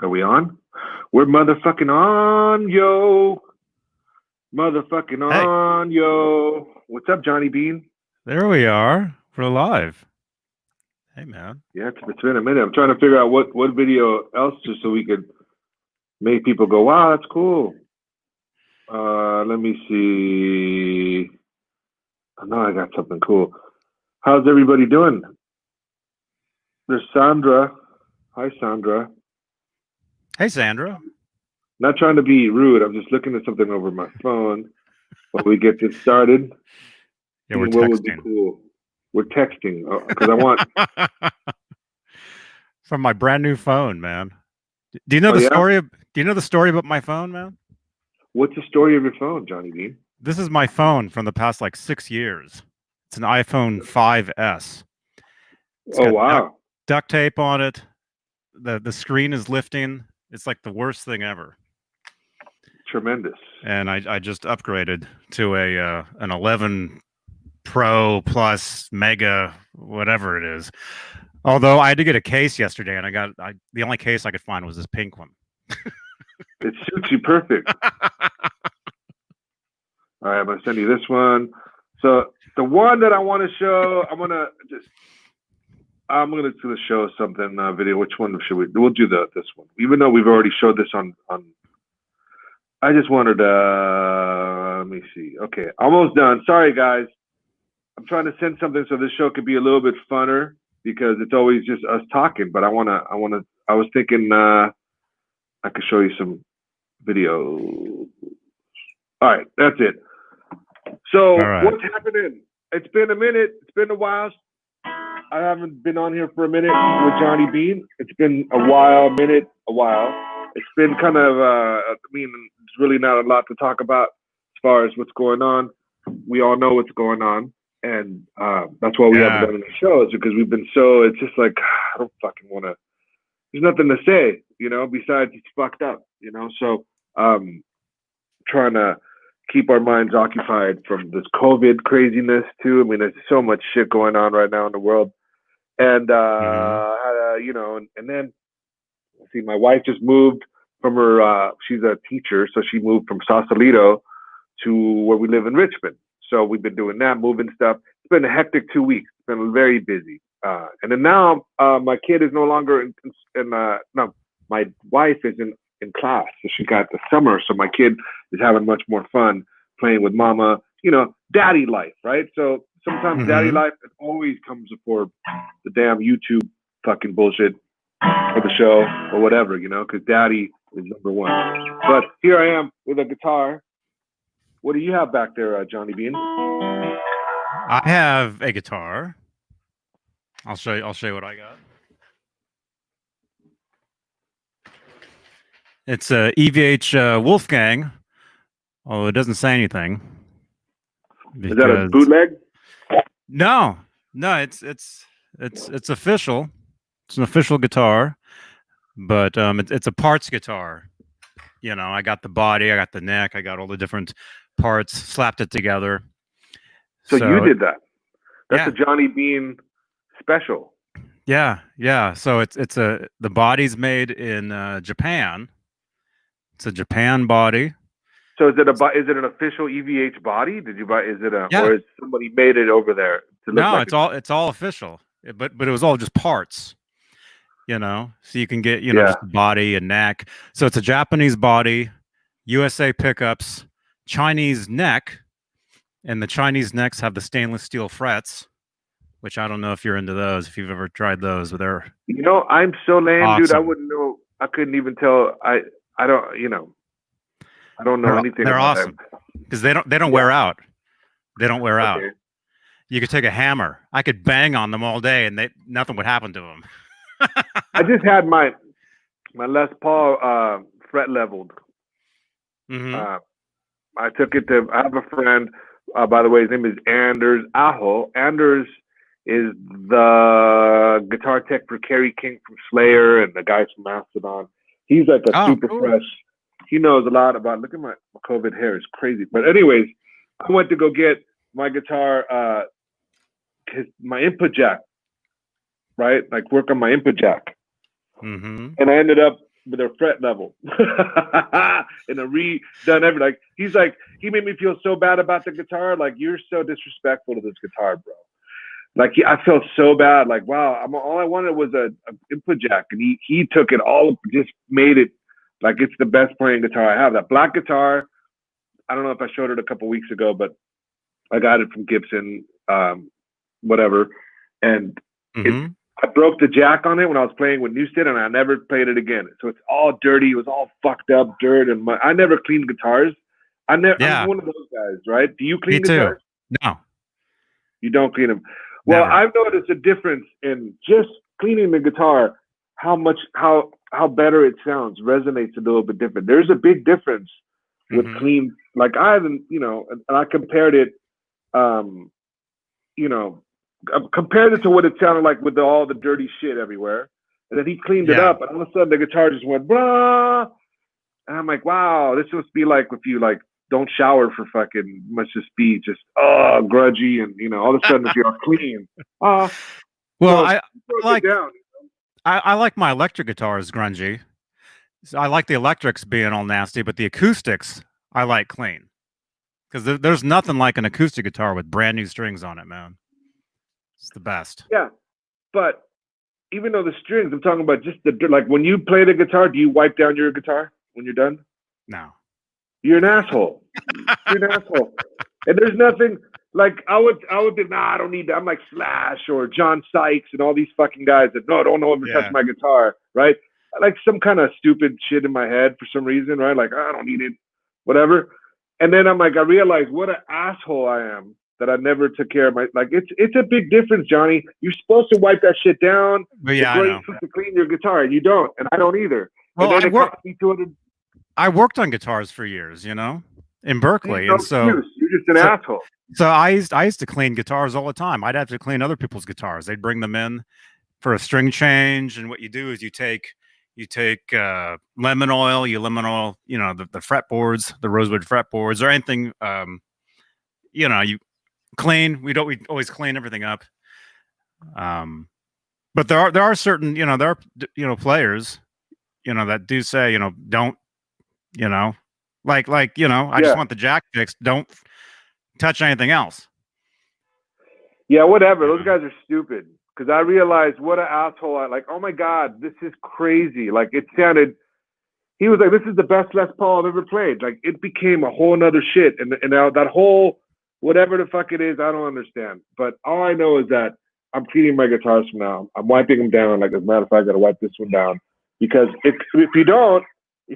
Are we on? We're motherfucking on, yo. Motherfucking Hey, on, yo. What's up, Johnny Bean? there we are. We're live. Hey, man. Yeah, it's been a minute. I'm trying to figure out what video else just so we could make people go, wow, that's cool. Let me see. I know I got something cool. How's everybody doing? There's Sandra. Hi, Sandra. Hey, Sandra. Not trying to be rude. I'm just looking at something over my phone while we get this started. Yeah, we're What would be texting. cool? We're texting because I want. From my brand new phone, man. Do you know Oh the yeah. story? Do you know the story about my phone, man? What's the story of your phone, Johnny Bean? This is my phone from the past like 6 years. It's an iPhone 5S. It's Oh got wow, duct tape on it. The screen is lifting. It's like the worst thing ever. tremendous. And I just upgraded to a an 11 Pro Plus Mega, whatever it is. Although I had to get a case yesterday, and the only case I could find was this pink one. It suits you perfect. All right, I'm gonna send you this one. So the one that I want to show, I'm gonna show something video. Which one should we? We'll do this one, even though we've already showed this on. I just wanted to let me see. Okay, almost done. Sorry guys, I'm trying to send something so this show could be a little bit funner because it's always just us talking. But I was thinking I could show you some video. All right, that's it. So what's happening? It's been a minute. It's been a while. I haven't been on here for a minute with Johnny Bean. It's been a while. It's been kind of, there's really not a lot to talk about as far as what's going on. We all know what's going on. And that's why we haven't done any shows because we've been it's just like, I don't fucking want to, there's nothing to say, besides it's fucked up, So trying to keep our minds occupied from this COVID craziness too. I mean, there's so much shit going on right now in the world. And, and then see, my wife just moved from her, she's a teacher. So she moved from Sausalito to where we live in Richmond. So we've been doing that, moving stuff. It's been a hectic 2 weeks. It's been very busy. And then now my kid is no longer my wife is in class. So she got the summer. So my kid is having much more fun playing with mama, daddy life, right? So sometimes daddy life always comes before the damn YouTube fucking bullshit or the show or whatever, because daddy is number one. But here I am with a guitar. What do you have back there, Johnny Bean? I have a guitar. I'll show you what I got. It's a EVH Wolfgang, although it doesn't say anything. Is that a bootleg? No, it's official. It's an official guitar, but it's a parts guitar. I got the body, I got the neck, I got all the different parts, slapped it together. So you did that. That's a Johnny Bean special. Yeah. So the body's made in Japan. It's a Japan body. So is it an official EVH body? Did you buy? Or is somebody made it over there to look like? It's all official. But it was all just parts. So you can get just the body and neck. So it's a Japanese body, USA pickups, Chinese neck, and the Chinese necks have the stainless steel frets, which I don't know if you're into those, if you've ever tried those, but they're I'm so lame, awesome. Dude. I wouldn't know. I couldn't even tell. I don't. I don't know anything. They're awesome because they don't wear out. They don't wear out. You could take a hammer. I could bang on them all day, and nothing would happen to them. I just had my Les Paul fret leveled. I took it to. I have a friend. By the way, his name is Anders Aho. Anders is the guitar tech for Kerry King from Slayer and the guys from Mastodon. He's like a super fresh. He knows a lot about. Look at my COVID hair; it's crazy. But anyways, I went to go get my guitar, my input jack, right? Like work on my input jack, and I ended up with their fret level and a redone everything. Like he's like, he made me feel so bad about the guitar. Like, you're so disrespectful to this guitar, bro. Like I felt so bad. Like, wow, all I wanted was a input jack, and he took it all, just made it like it's the best playing guitar I have. That black guitar, I don't know if I showed it a couple weeks ago, but I got it from Gibson, whatever, and I broke the jack on it when I was playing with Newstead, and I never played it again. So it's all dirty. It was all fucked up, dirt, and I never cleaned guitars. I'm one of those guys, right? Do you clean guitars? No, you don't clean them. Well, never. I've noticed a difference in just cleaning the guitar. How better it sounds, resonates a little bit different. There's a big difference with clean. Like I haven't, and I compared it, compared it to what it sounded like with all the dirty shit everywhere. And then he cleaned it up, and all of a sudden the guitar just went blah. And I'm like, wow, this must be like if you like don't shower for fucking, must just be just grudgy, and all of a sudden if you're clean. Well, I like my electric guitars grungy. So I like the electrics being all nasty, but the acoustics I like clean. Because there's nothing like an acoustic guitar with brand new strings on it, man. It's the best. Yeah, but even though the strings, I'm talking about just like when you play the guitar, do you wipe down your guitar when you're done? No. You're an asshole. You're an asshole. And there's nothing like I would be, I don't need that. I'm like Slash or John Sykes and all these fucking guys that don't ever touch my guitar, right? Like some kind of stupid shit in my head for some reason, right? Like I don't need it, whatever. And then I'm like, I realize what an asshole I am that I never took care of my, like, it's a big difference, Johnny. You're supposed to wipe that shit down. But yeah, I know. To clean your guitar, and you don't, and I don't either. Well, and then I worked on guitars for years, in Berkeley, and so you're just an asshole. So I used to clean guitars all the time. I'd have to clean other people's guitars. They'd bring them in for a string change, and what you do is you take lemon oil, the fretboards, the rosewood fretboards, or anything. You clean. We always clean everything up. But there are certain players that do say don't I just want the jack fixed. Don't touch anything else. Yeah, whatever. Those guys are stupid. Because I realized what an asshole. Oh my God, this is crazy. Like it sounded, he was like, this is the best Les Paul I've ever played. Like it became a whole nother shit. And now that whole, whatever the fuck it is, I don't understand. But all I know is that I'm cleaning my guitars from now. I'm wiping them down. Like as a matter of fact, I got to wipe this one down. Because if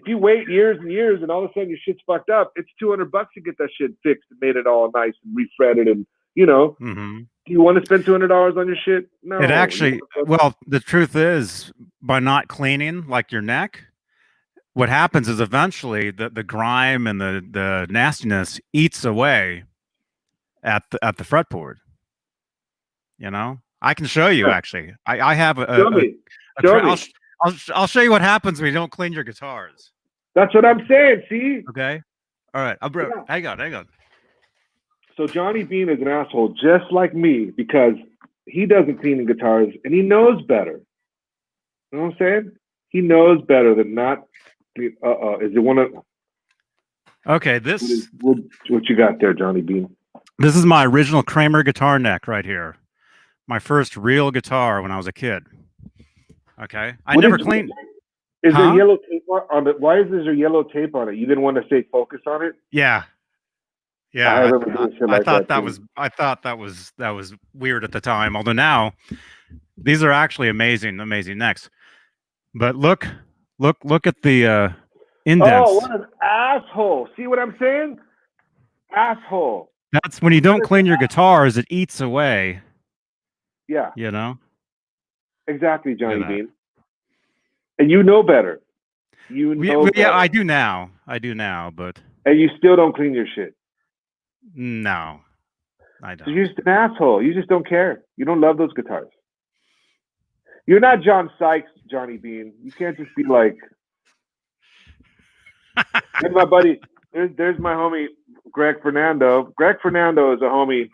you wait years and years and all of a sudden your shit's fucked up, it's $200 to get that shit fixed and made it all nice and refretted and, Do you want to spend $200 on your shit? No. It actually, well, the truth is, by not cleaning like your neck, what happens is eventually the grime and the nastiness eats away at the fretboard. I can show you actually. I have I'll show you what happens when you don't clean your guitars. That's what I'm saying. See? Okay. All right. Hang on. So Johnny Bean is an asshole just like me because he doesn't clean the guitars and he knows better. You know what I'm saying? He knows better than not. Is it one of? Okay, what you got there, Johnny Bean? This is my original Kramer guitar neck right here. My first real guitar when I was a kid. Okay, I never cleaned. Is there yellow tape on it? Why is there yellow tape on it? You didn't want to say focus on it? Yeah. Yeah, I thought that was weird at the time. Although now, these are actually amazing necks. But look at the indents. Oh, what an asshole! See what I'm saying? Asshole. That's when you don't clean your guitars; it eats away. Yeah. Exactly, Johnny Bean. And you know better. Yeah, I do now, but. And you still don't clean your shit. No, I don't. You're just an asshole. You just don't care. You don't love those guitars. You're not John Sykes, Johnny Bean. You can't just be like. There's my buddy. There's my homie, Greg Fernando. Greg Fernando is a homie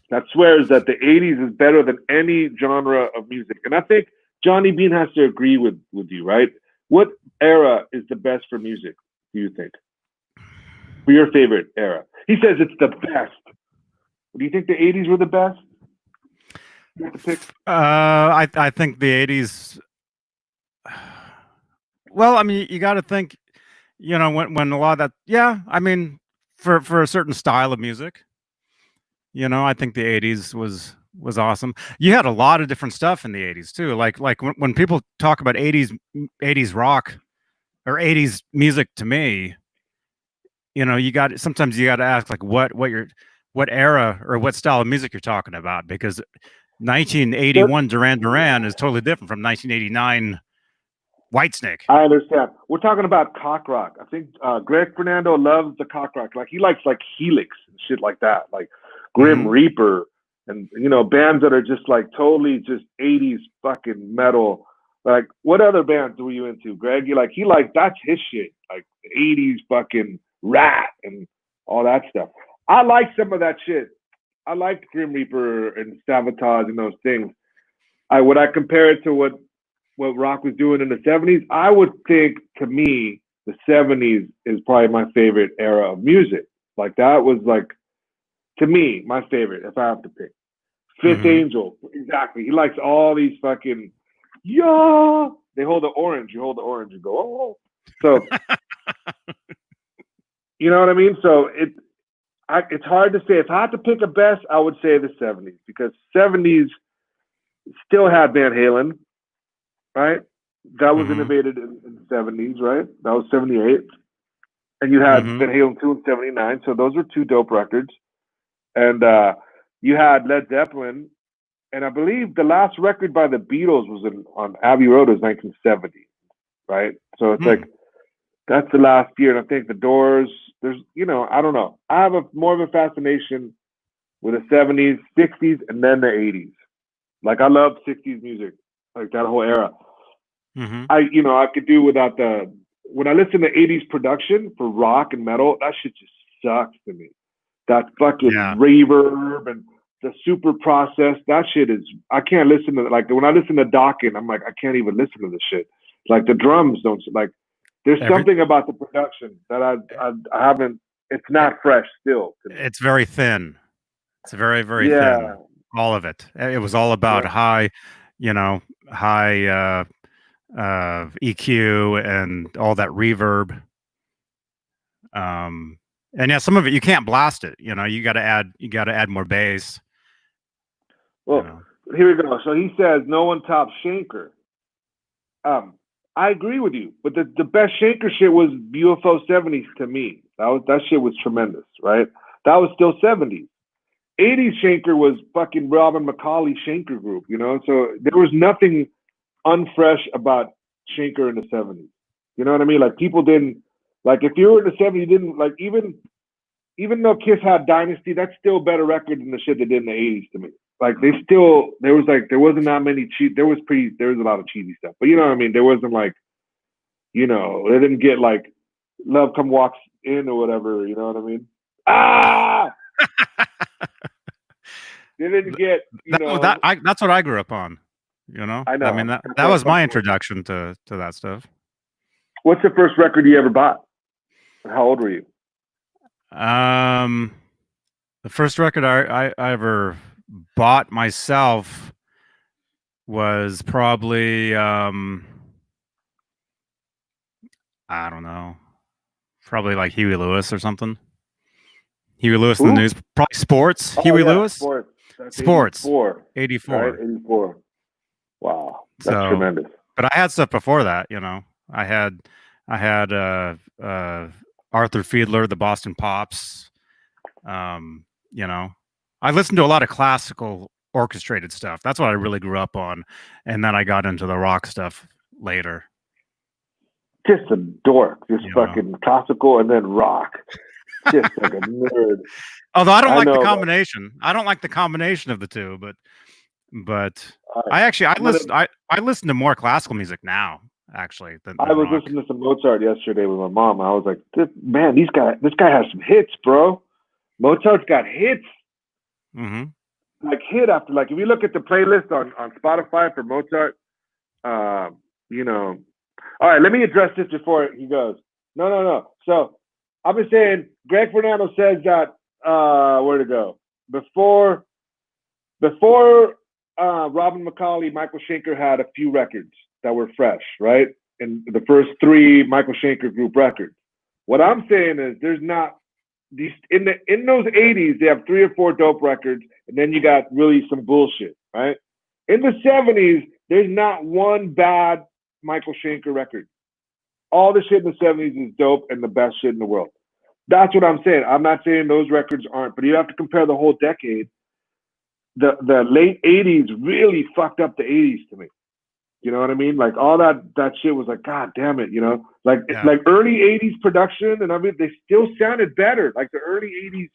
that swears that the 80s is better than any genre of music. And I think Johnny Bean has to agree with you, right? What era is the best for music, do you think? For your favorite era? He says it's the best. Do you think the 80s were the best? You have to pick. I think the 80s. Well, I mean, you got to think, when a lot of that. Yeah, I mean, for a certain style of music, I think the 80s was awesome. You had a lot of different stuff in the 80s too. Like when people talk about 80s rock or 80s music to me, sometimes you got to ask like what era or what style of music you're talking about, because 1981 Duran Duran is totally different from 1989 Whitesnake. I understand. We're talking about cock rock. I think Greg Fernando loves the cock rock. Like he likes like Helix and shit like that, like Grim Reaper, and bands that are just like totally just 80s fucking metal. Like what other bands were you into, Greg? He likes that's his shit, like 80s fucking Rat and all that stuff. I like some of that shit. I like Grim Reaper and Sabotage and those things. Would I compare it to what rock was doing in the 70s? I would think, to me, the 70s is probably my favorite era of music. Like that was like, to me, my favorite, if I have to pick. Fifth Angel, exactly. He likes all these fucking, yeah. They hold the orange. You hold the orange, you go, oh. So, you know what I mean? So it's hard to say. If I had to pick a best, I would say the 70s, because 70s still had Van Halen, right? That was innovated in the 70s, right? That was 78. And you had Van Halen 2 in 79. So those were two dope records. And you had Led Zeppelin. And I believe the last record by the Beatles was on Abbey Road, was 1970, right? So it's like, that's the last year. And I think the Doors, there's, I don't know. I have more of a fascination with the 70s, 60s, and then the 80s. Like I love 60s music, like that whole era. I could do without when I listen to 80s production for rock and metal, that shit just sucks to me. That fucking reverb and the super process, that shit is, I can't listen to, like when I listen to Dokken, I'm like, I can't even listen to this shit. Like the drums don't, like, there's something about the production that I haven't, it's not fresh still. It's very thin. It's very, very thin. All of it. It was all about high EQ and all that reverb. And some of it you can't blast it. You got to add more bass. Well, here we go. So he says no one tops Schenker. I agree with you, but the best Schenker shit was UFO 70s to me. That shit was tremendous, right? That was still 70s. 80s Schenker was fucking Robin McCauley Schenker group, So there was nothing unfresh about Schenker in the 70s. You know what I mean? Like people didn't, like if you were in the 70s, you didn't like, even though Kiss had Dynasty, that's still a better record than the shit they did in the 80s to me. Like there wasn't that many there was a lot of cheesy stuff, but you know what I mean? There wasn't like, they didn't get like Love Come Walks In or whatever, you know what I mean? They didn't get, that's what I grew up on, I know. I mean, that was my introduction to that stuff. What's the first record you ever bought? How old were you? The first record I ever bought myself was probably I don't know, probably like Huey Lewis or something. Huey Lewis in the News, probably Sports. Huey Lewis, Sports. 84. Right? 84. Wow, that's tremendous. But I had stuff before that. I had Arthur Fiedler, the Boston Pops. I listened to a lot of classical orchestrated stuff. That's what I really grew up on, and then I got into the rock stuff later. Just a dork, fucking classical and then rock. Just like a nerd. Although I don't like the combination. I don't like the combination of the two, but I listen to more classical music now, actually. Than I was rock. listening to some Mozart yesterday with my mom. I was like, this guy has some hits, bro. Mozart's got hits. Like hit after, like if you look at the playlist on Spotify for Mozart, All right, let me address this before he goes. No. So I've been saying Greg Fernando says that where to go before Robin McCauley, Michael Schenker had a few records that were fresh, right? And the first three Michael Schenker group records. What I'm saying is there's not these in those 80s, they have 3 or 4 dope records, and then you got really some bullshit, right? In the 70s, there's not one bad Michael Schenker record. All the shit in the 70s is dope and the best shit in the world. That's what I'm saying. I'm not saying those records aren't, but you have to compare the whole decade. The late 80s really fucked up the 80s to me. You know what I mean? Like all that shit was like, God damn it, you know? Like early 80s production and I mean they still sounded better. Like the early 80s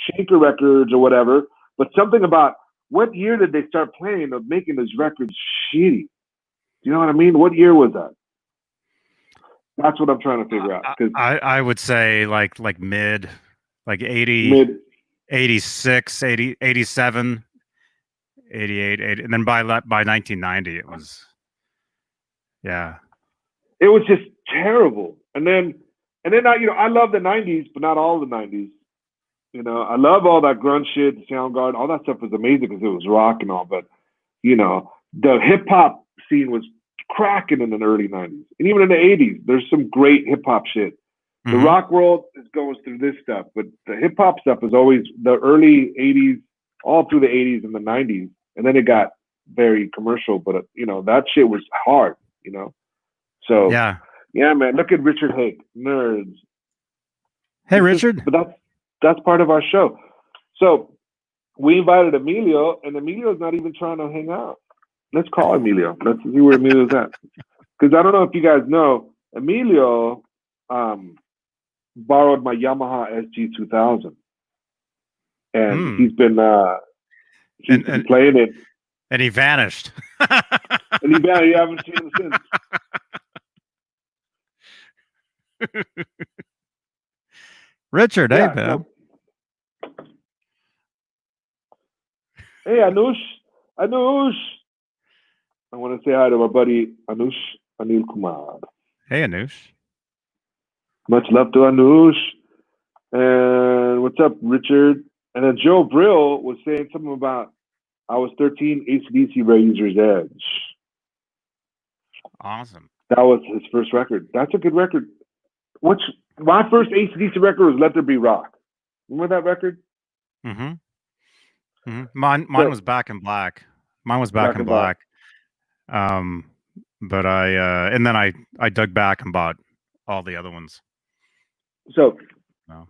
Schenker records or whatever. But something about what year did they start playing of making those records shitty? You know what I mean? What year was that? That's what I'm trying to figure out. I would say like mid, like 80, 86, 80, 87, 88, 80, and then by 1990 it was, yeah. It was just terrible. And then I love the 90s, but not all the 90s. You know, I love all that grunge shit, the Soundgarden, all that stuff was amazing because it was rock and all. But, you know, the hip hop scene was cracking in the early 90s. And even in the 80s, there's some great hip hop shit. The rock world goes through this stuff, but the hip hop stuff is always the early 80s, all through the 80s and the 90s. And then it got very commercial, but, you know, that shit was hard, you know? So, yeah, man, look at Richard Hake, nerds. Hey, Richard. But that's part of our show. So we invited Emilio, and Emilio's not even trying to hang out. Let's call Emilio. Let's see where Emilio's at. Because I don't know if you guys know, Emilio borrowed my Yamaha SG2000. And he's been playing it. And he vanished. And he vanished. You haven't seen him since. Richard, hey, man. Hey, Anush. I want to say hi to my buddy Anush Anil Kumar. Hey, Anush. Much love to Anush. And what's up, Richard? And then Joe Brill was saying something about I was 13, AC/DC Razor's Edge. Awesome. That was his first record. That's a good record. My first AC/DC record was Let There Be Rock. Remember that record? Mine was Back in Black. Mine was Back in Black. But and then I dug back and bought all the other ones. So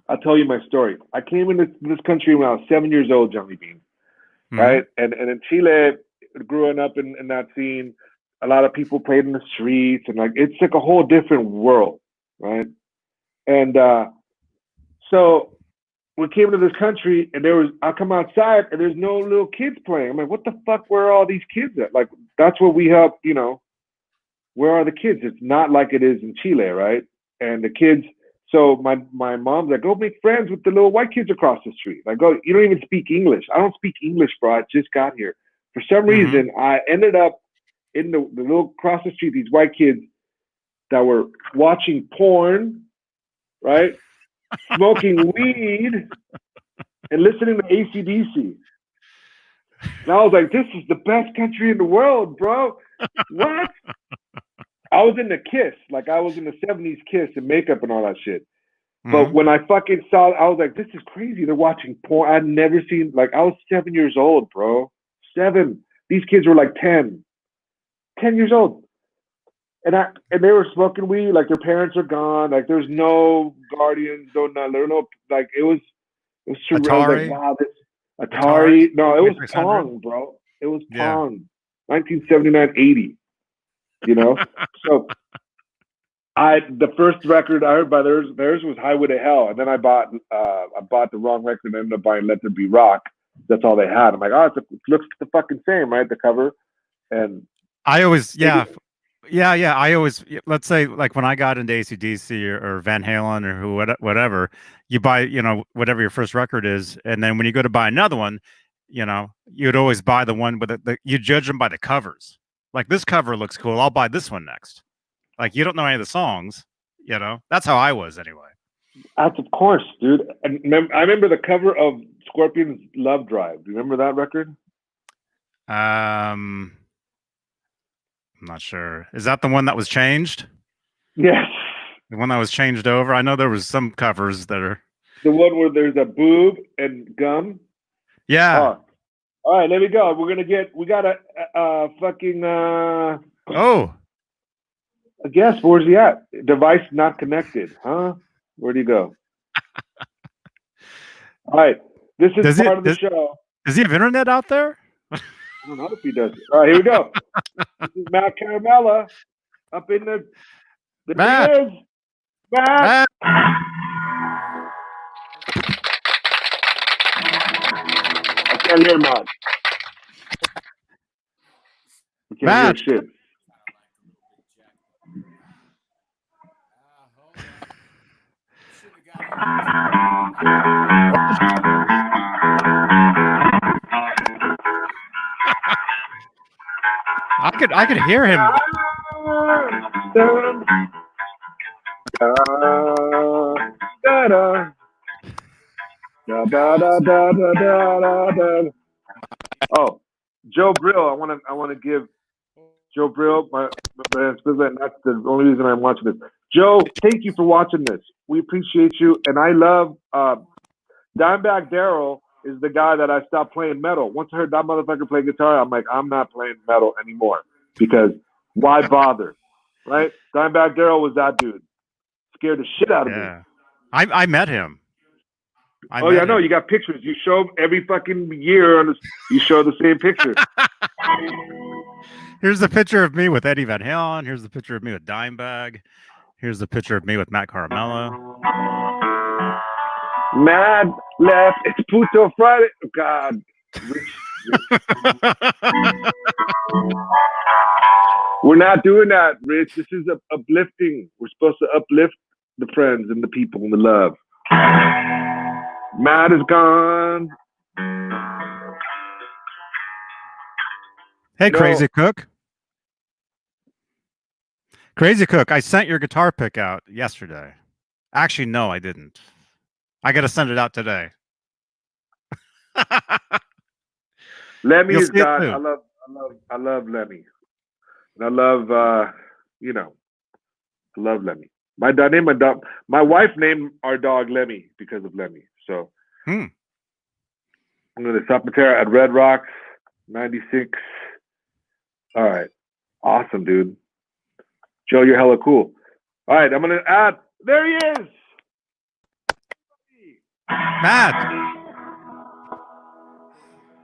I'll tell you my story. I came into this country when I was 7 years old, Johnny Bean. Right? And in Chile, growing up in that scene, a lot of people played in the streets and like it's like a whole different world, right? And so we came to this country and I come outside and there's no little kids playing. I'm like, what the fuck, where are all these kids at? Like, that's what we help, you know, where are the kids? It's not like it is in Chile, right? And the kids, so my mom's like, go make friends with the little white kids across the street. Like, go, you don't even speak English. I don't speak English, bro. I just got here. For some reason, I ended up in the little across the street, these white kids that were watching porn, right? Smoking weed and listening to AC/DC. And I was like, this is the best country in the world, bro. What? I was in the Kiss. Like, I was in the 70s Kiss and makeup and all that shit. But when I fucking saw it, I was like, this is crazy. They're watching porn. I'd never seen, like, I was 7 years old, bro. 7. These kids were like 10 years old. And they were smoking weed, like their parents are gone, like there's no guardians, there were no, like it was true. Atari? I was like, wow, this Atari. No, it was Pong, bro. It was Pong. 1979, 80. You know? So the first record I heard by theirs was Highway to Hell. And then I bought the wrong record and ended up buying Let There Be Rock. That's all they had. I'm like, oh, it looks the fucking same, right? The cover. And I always, I always, let's say, like when I got into AC/DC or Van Halen or whatever, you buy, you know, whatever your first record is, and then when you go to buy another one, you know, you'd always buy the one with you judge them by the covers. Like, this cover looks cool, I'll buy this one next. Like you don't know any of the songs. That's how I was anyway. That's of course, dude. And I remember the cover of Scorpions' "Love Drive." Do you remember that record? I'm not sure. Is that the one that was changed? Yes. The one that was changed over? I know there was some covers that are the one where there's a boob and gum. Yeah. Oh. All right, there we go. We got a fucking Oh. I guess where's he at? Device not connected, huh? Where'd he go? All right, this is part of the show. Does he have internet out there? I don't know if he does. All right, here we go. This is Matt Caramella up in the Matt. Is. Matt. I can't hear Matt. I can't hear shit. I could hear him. Oh, Joe Brill. I want to give Joe Brill my that's the only reason I'm watching this. Joe, thank you for watching this. We appreciate you, and I love Dimebag Darrell is the guy that I stopped playing metal. Once I heard that motherfucker play guitar, I'm like, I'm not playing metal anymore because why bother, right? Dimebag Darrell was that dude. Scared the shit out of me. I met him. I know. You got pictures. You show every fucking year. You show the same picture. Here's the picture of me with Eddie Van Halen. Here's the picture of me with Dimebag. Here's the picture of me with Matt Caramella. Mad left. It's Puto Friday. Oh, God. We're not doing that, Rich. This is uplifting. We're supposed to uplift the friends and the people and the love. Matt is gone. Hey, Crazy Cook. Crazy Cook, I sent your guitar pick out yesterday. Actually, no, I didn't. I got to send it out today. Lemmy is God. I love Lemmy. And I love, I love Lemmy. My wife named our dog Lemmy because of Lemmy. So I'm going to Sapatera at Red Rocks, 96. All right. Awesome, dude. Joe, you're hella cool. All right, I'm going to add. There he is. Matt.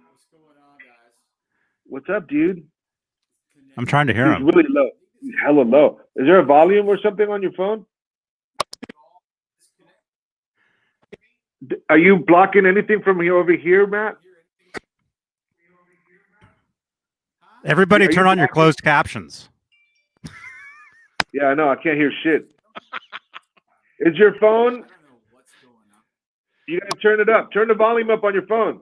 What's going on, guys? What's up, dude? I'm trying to hear him. He's really low. He's hella low. Is there a volume or something on your phone? Are you blocking anything from here over here, Matt? Everybody turn on your closed captions. Yeah, I know. I can't hear shit. Is your phone? I don't know what's going on. You gotta turn it up. Turn the volume up on your phone.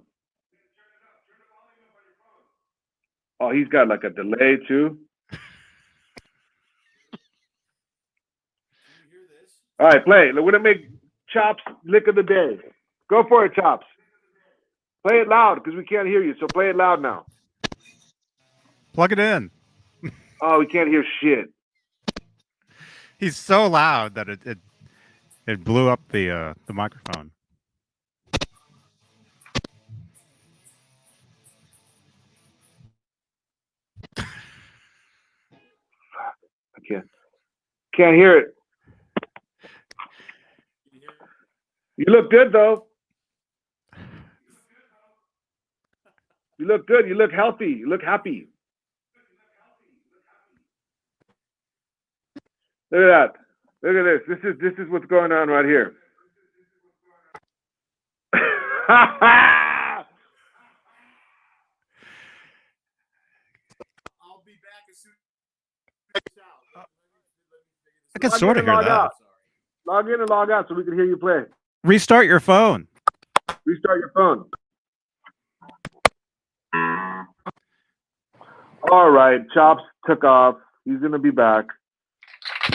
Oh, he's got like a delay too. Can you hear this? All right, play. We're gonna make Chops lick of the day. Go for it, Chops. Play it loud because we can't hear you. So play it loud now. Plug it in. Oh, we can't hear shit. He's so loud that it blew up the microphone. I can't hear it. You look good though. You look good. You look healthy. You look happy. Look at that. Look at this. This is what's going on right here. I'll be back as soon as it's out. I can sort of hear that. Log in and log out so we can hear you play. Restart your phone. Restart your phone. All right, Chops took off. He's gonna be back.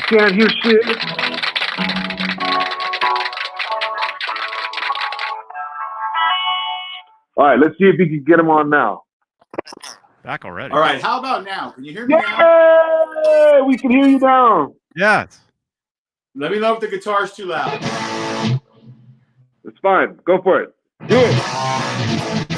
Can't hear shit. All right, let's see if we can get him on now. Back already. All right, how about now? Can you hear me now? Yay! We can hear you now. Yes. Let me know if the guitar's too loud. It's fine. Go for it. Do it.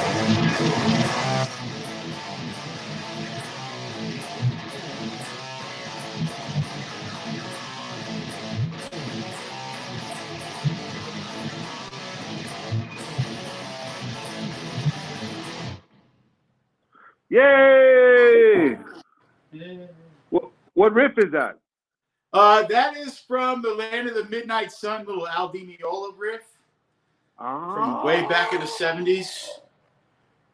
Yay! What riff is that? That is from the Land of the Midnight Sun, little Al Di Meola riff from way back in the 70s.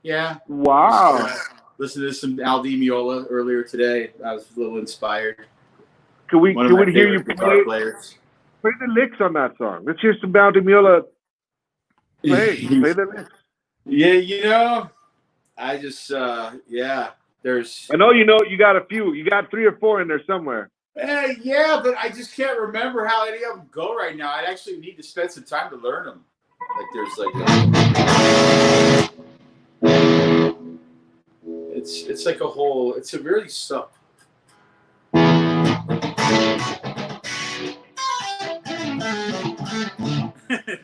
Yeah. Wow. Listened to some Al Di Meola earlier today. I was a little inspired. Can we One of my hear you favorite guitar play players. the licks on that song? Let's hear some Al Di Meola. Play the licks. Yeah, you know, I just there's I know you got a few. You got 3 or 4 in there somewhere. yeah, but I just can't remember how any of them go right now. I actually need to spend some time to learn them. Like there's it's like a whole. It's a really stuff.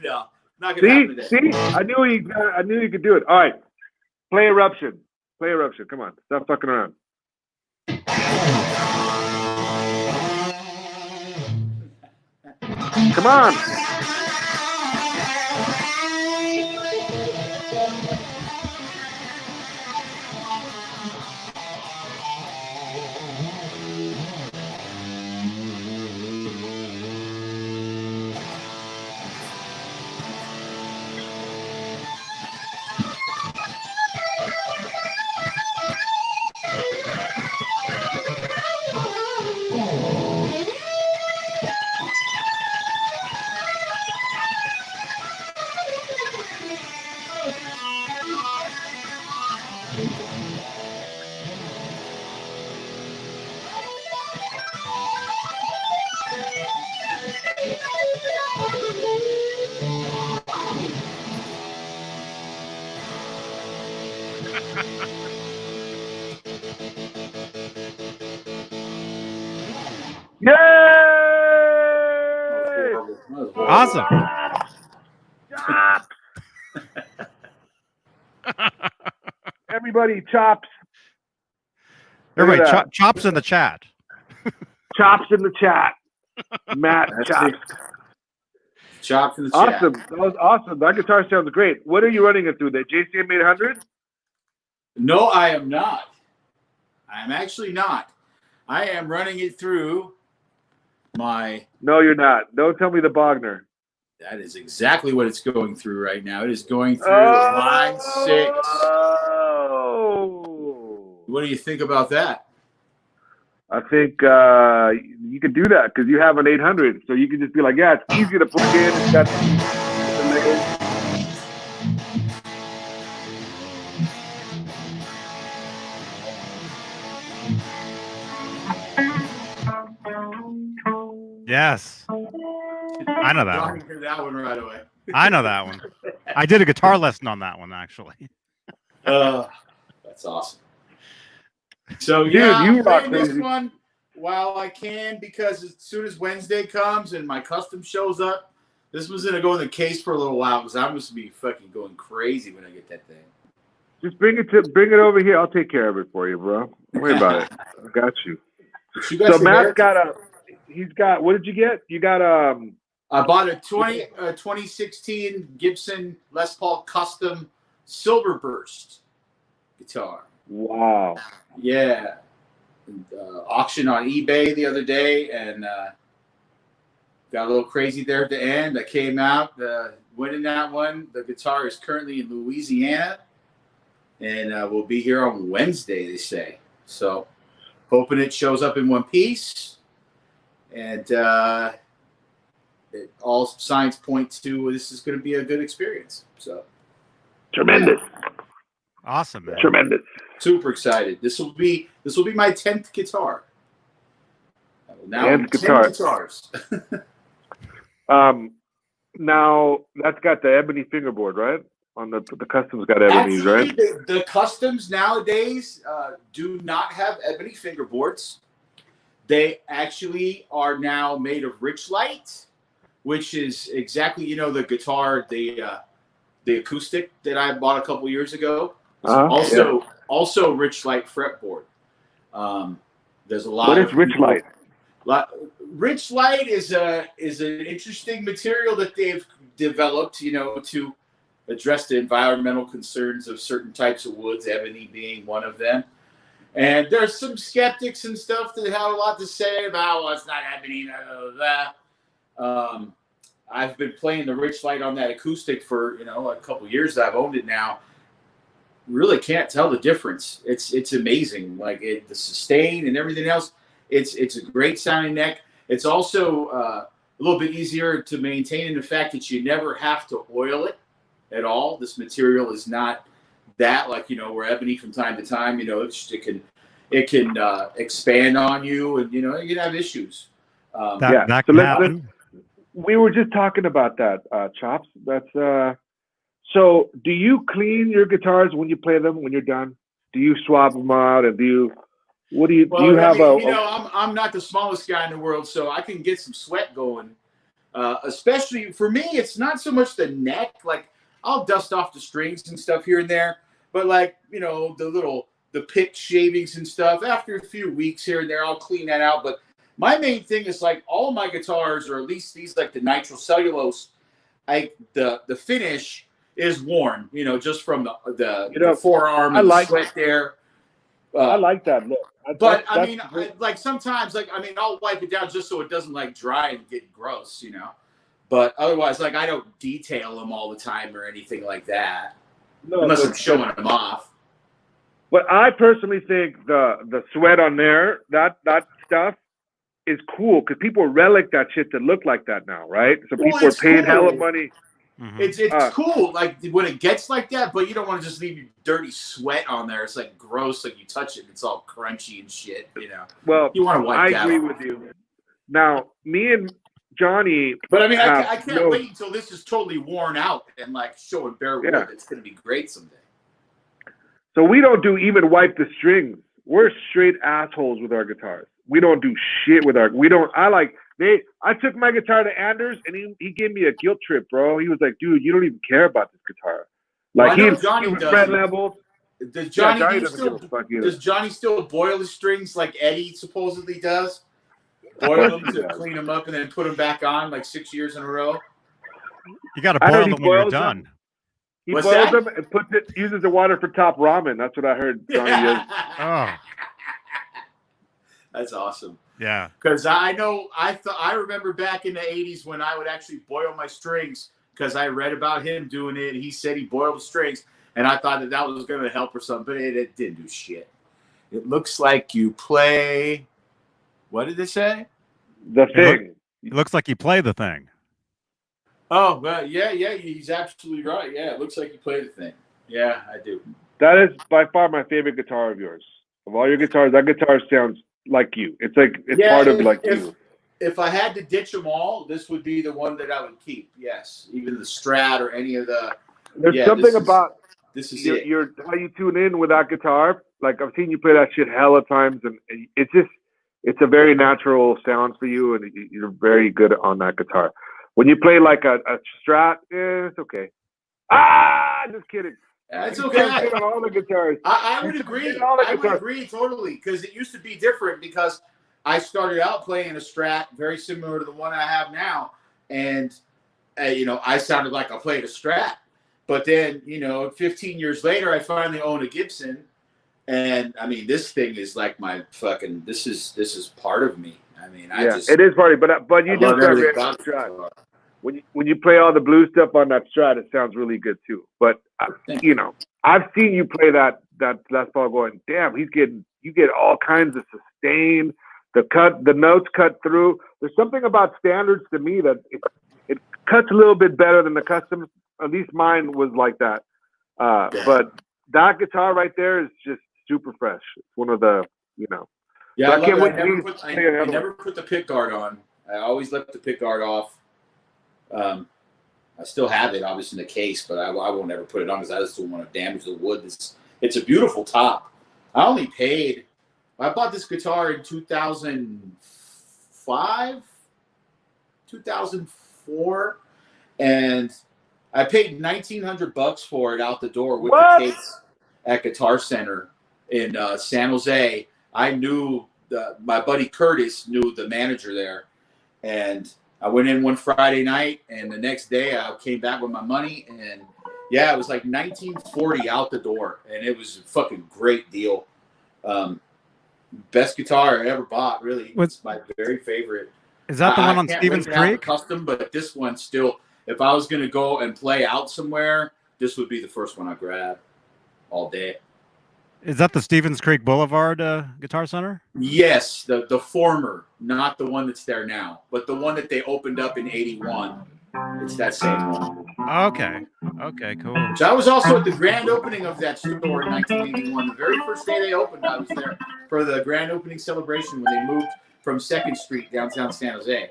No, not gonna happen today. See, I knew you could do it. All right, play Eruption. Come on, stop fucking around. Come on. Yay! Awesome. Chops! Everybody, chops. Everybody, Look at that. chops in the chat. Chops in the chat. Matt, That's chops. it. Chops in the chat. Awesome. That was awesome. That guitar sounds great. What are you running it through? The JCM 800? No, I am not. I'm actually not. I am running it through my. No, you're not. Don't tell me the Bogner. That is exactly what it's going through right now. It is going through line 6. Oh. What do you think about that? I think you could do that because you have an 800, so you can just be like, yeah, it's easy to plug in. It's got Yes. I know that John one. can do that one right away. I know that one. I did a guitar lesson on that one, actually. That's awesome. So Dude, yeah, you I'm playing rock this crazy. one while I can because as soon as Wednesday comes and my custom shows up, this one's gonna go in the case for a little while because I'm just gonna be fucking going crazy when I get that thing. Just bring it over here. I'll take care of it for you, bro. Don't worry about it. I got you. But you got So some Matt's hair- got what did you get? You got I bought a 2016 Gibson Les Paul Custom Silver Burst guitar. wow. Yeah. Auction on eBay the other day and got a little crazy there at the end. I came out winning that one. The guitar is currently in Louisiana and will be here on Wednesday, they say. So hoping it shows up in one piece. And all signs point to this is going to be a good experience. So Tremendous. Awesome, man. Tremendous. super excited. This will be my 10th guitar. Now And 10 guitar. guitars. Now that's got the ebony fingerboard, right? On the customs got ebony's, Actually, right? the customs nowadays do not have ebony fingerboards. They actually are now made of Richlite, which is exactly the guitar, the acoustic that I bought a couple years ago. Also Richlite fretboard. There's a lot. What is Richlite? Richlite is an interesting material that they've developed, to address the environmental concerns of certain types of woods, ebony being one of them. And there's some skeptics and stuff that have a lot to say about, well, it's not ebony, blah, blah, blah. I've been playing the Richlite on that acoustic for a couple years that I've owned it now. Really can't tell the difference. It's amazing. Like the sustain and everything else. It's a great sounding neck. It's also a little bit easier to maintain in the fact that you never have to oil it at all. This material is not that where ebony from time to time, it can expand on you, and you can have issues. That can happen. We were just talking about that, Chops. That's so. Do you clean your guitars when you play them? When you're done, do you swap them out, and do you? What do you? Well, do you have I'm not the smallest guy in the world, so I can get some sweat going. Especially for me, it's not so much the neck. Like I'll dust off the strings and stuff here and there, but the pick shavings and stuff. After a few weeks here and there, I'll clean that out. But my main thing is all of my guitars, or at least these the nitrocellulose, the finish is worn. Just from the forearm and the sweat there. I like that look. But sometimes, I'll wipe it down just so it doesn't dry and get gross, But otherwise, I don't detail them all the time or anything like that, unless I'm showing them off. But I personally think the sweat on there, that stuff is cool because people relic that shit to look like that now, right? So people are paying hella money. Mm-hmm. It's cool, when it gets like that, but you don't want to just leave your dirty sweat on there. It's gross, you touch it, it's all crunchy and shit, Well, you want to wipe that. I agree with you. Now, me and Johnny, but I can't wait until this is totally worn out and showing bare wood. Yeah. It's going to be great someday. So we don't do even wipe the strings. We're straight assholes with our guitars. We don't do shit with I took my guitar to Anders and he gave me a guilt trip, bro. He was like, dude, you don't even care about this guitar. Johnny does. Fret levels. Does Johnny still boil the strings like Eddie supposedly does? Boil them to clean them up and then put them back on 6 years in a row? You got to boil them when you're done. He boils them and uses the water for top ramen. That's what I heard Johnny does. Oh. That's awesome. Yeah. Because I remember back in the 80s when I would actually boil my strings because I read about him doing it. He said he boiled the strings, and I thought that was going to help or something, but it didn't do shit. It looks like you play. What did it say? The thing. It looks like you play the thing. Oh, well, yeah, he's absolutely right. Yeah, it looks like you play the thing. Yeah, I do. That is by far my favorite guitar of yours. Of all your guitars, that guitar sounds like you. It's part of you. If I had to ditch them all, this would be the one that I would keep. Yes, even the Strat or any of the. There's something about this is your how you tune in with that guitar. I've seen you play that shit hella times, and it's a very natural sound for you, and you're very good on that guitar. When you play a Strat, it's okay. Just kidding. It's okay. On all the guitars. I would agree. I would agree totally because it used to be different because I started out playing a Strat very similar to the one I have now, and I sounded like I played a Strat. But then 15 years later, I finally own a Gibson, and this thing is like my fucking. This is part of me. It is part of me, but you do sound very Strat. When you play all the blues stuff on that Strat, it sounds really good too. But I've seen you play that Les Paul going, damn, you get all kinds of sustain. The notes cut through. There's something about standards to me that it cuts a little bit better than the customs. At least mine was like that. But that guitar right there is just super fresh. It's one of the Yeah, So I I love can't it. wait to play I another one. never put the pick guard on. I always left the pick guard off. I still have it, obviously, in the case, but I won't ever put it on because I just don't want to damage the wood. It's a beautiful top. I bought this guitar in 2005, 2004, and I paid $1,900 for it out the door with What? the case at Guitar Center in San Jose. I knew my buddy Curtis knew the manager there, and I went in one Friday night, and the next day I came back with my money, and yeah, it was like $1940 out the door, and it was a fucking great deal. Best guitar I ever bought, really. It's my very favorite. Is that the one on can't Stevens wait to have a Creek? custom, but this one still, if I was going to go and play out somewhere, this would be the first one I grab all day. Is that the Stevens Creek Boulevard Guitar Center? Yes, the former, not the one that's there now, but the one that they opened up in '81. It's that same one. Okay, cool. So I was also at the grand opening of that store in 1981. The very first day they opened, I was there for the grand opening celebration when they moved from 2nd Street downtown San Jose.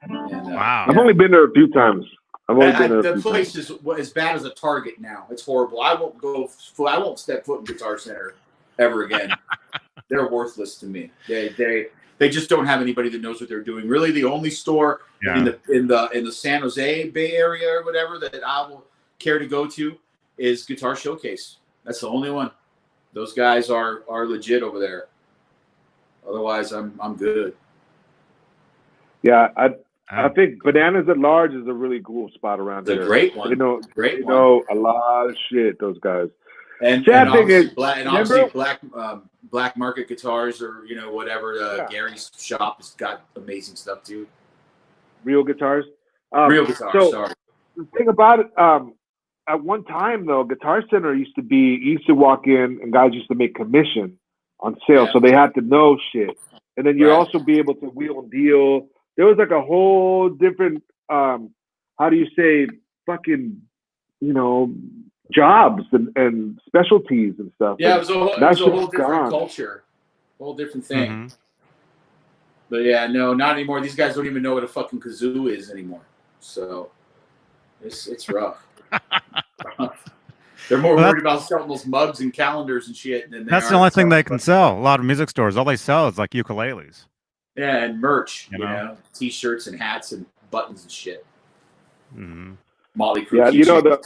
And, Wow. I've only been there a few times. The place is as bad as a Target now. It's horrible. I won't step foot in Guitar Center ever again. They're worthless to me. They just don't have anybody that knows what they're doing. Really, the only store in the San Jose Bay Area or whatever that I will care to go to is Guitar Showcase. That's the only one. Those guys are legit over there. Otherwise, I'm good. Yeah, I think Bananas at Large is a really cool spot around here. It's a great one. They know a lot of shit, those guys. And obviously black market guitars or whatever. Gary's shop has got amazing stuff too. Real guitars. Real guitars. So sorry. The thing about it, at one time though, Guitar Center used to walk in and guys used to make commission on sale, so they had to know shit, and then you'd also be able to wheel and deal. There was like a whole different, how do you say, fucking, jobs and specialties and stuff. Yeah, it was a whole different culture, a whole different thing. Mm-hmm. But yeah, no, not anymore. These guys don't even know what a fucking kazoo is anymore. So it's rough. They're more worried about selling those mugs and calendars and shit. That's the only thing they can sell. A lot of music stores, all they sell is like ukuleles. Yeah, and merch, you know, T-shirts and hats and buttons and shit. Mm-hmm. Motley Crue. Yeah,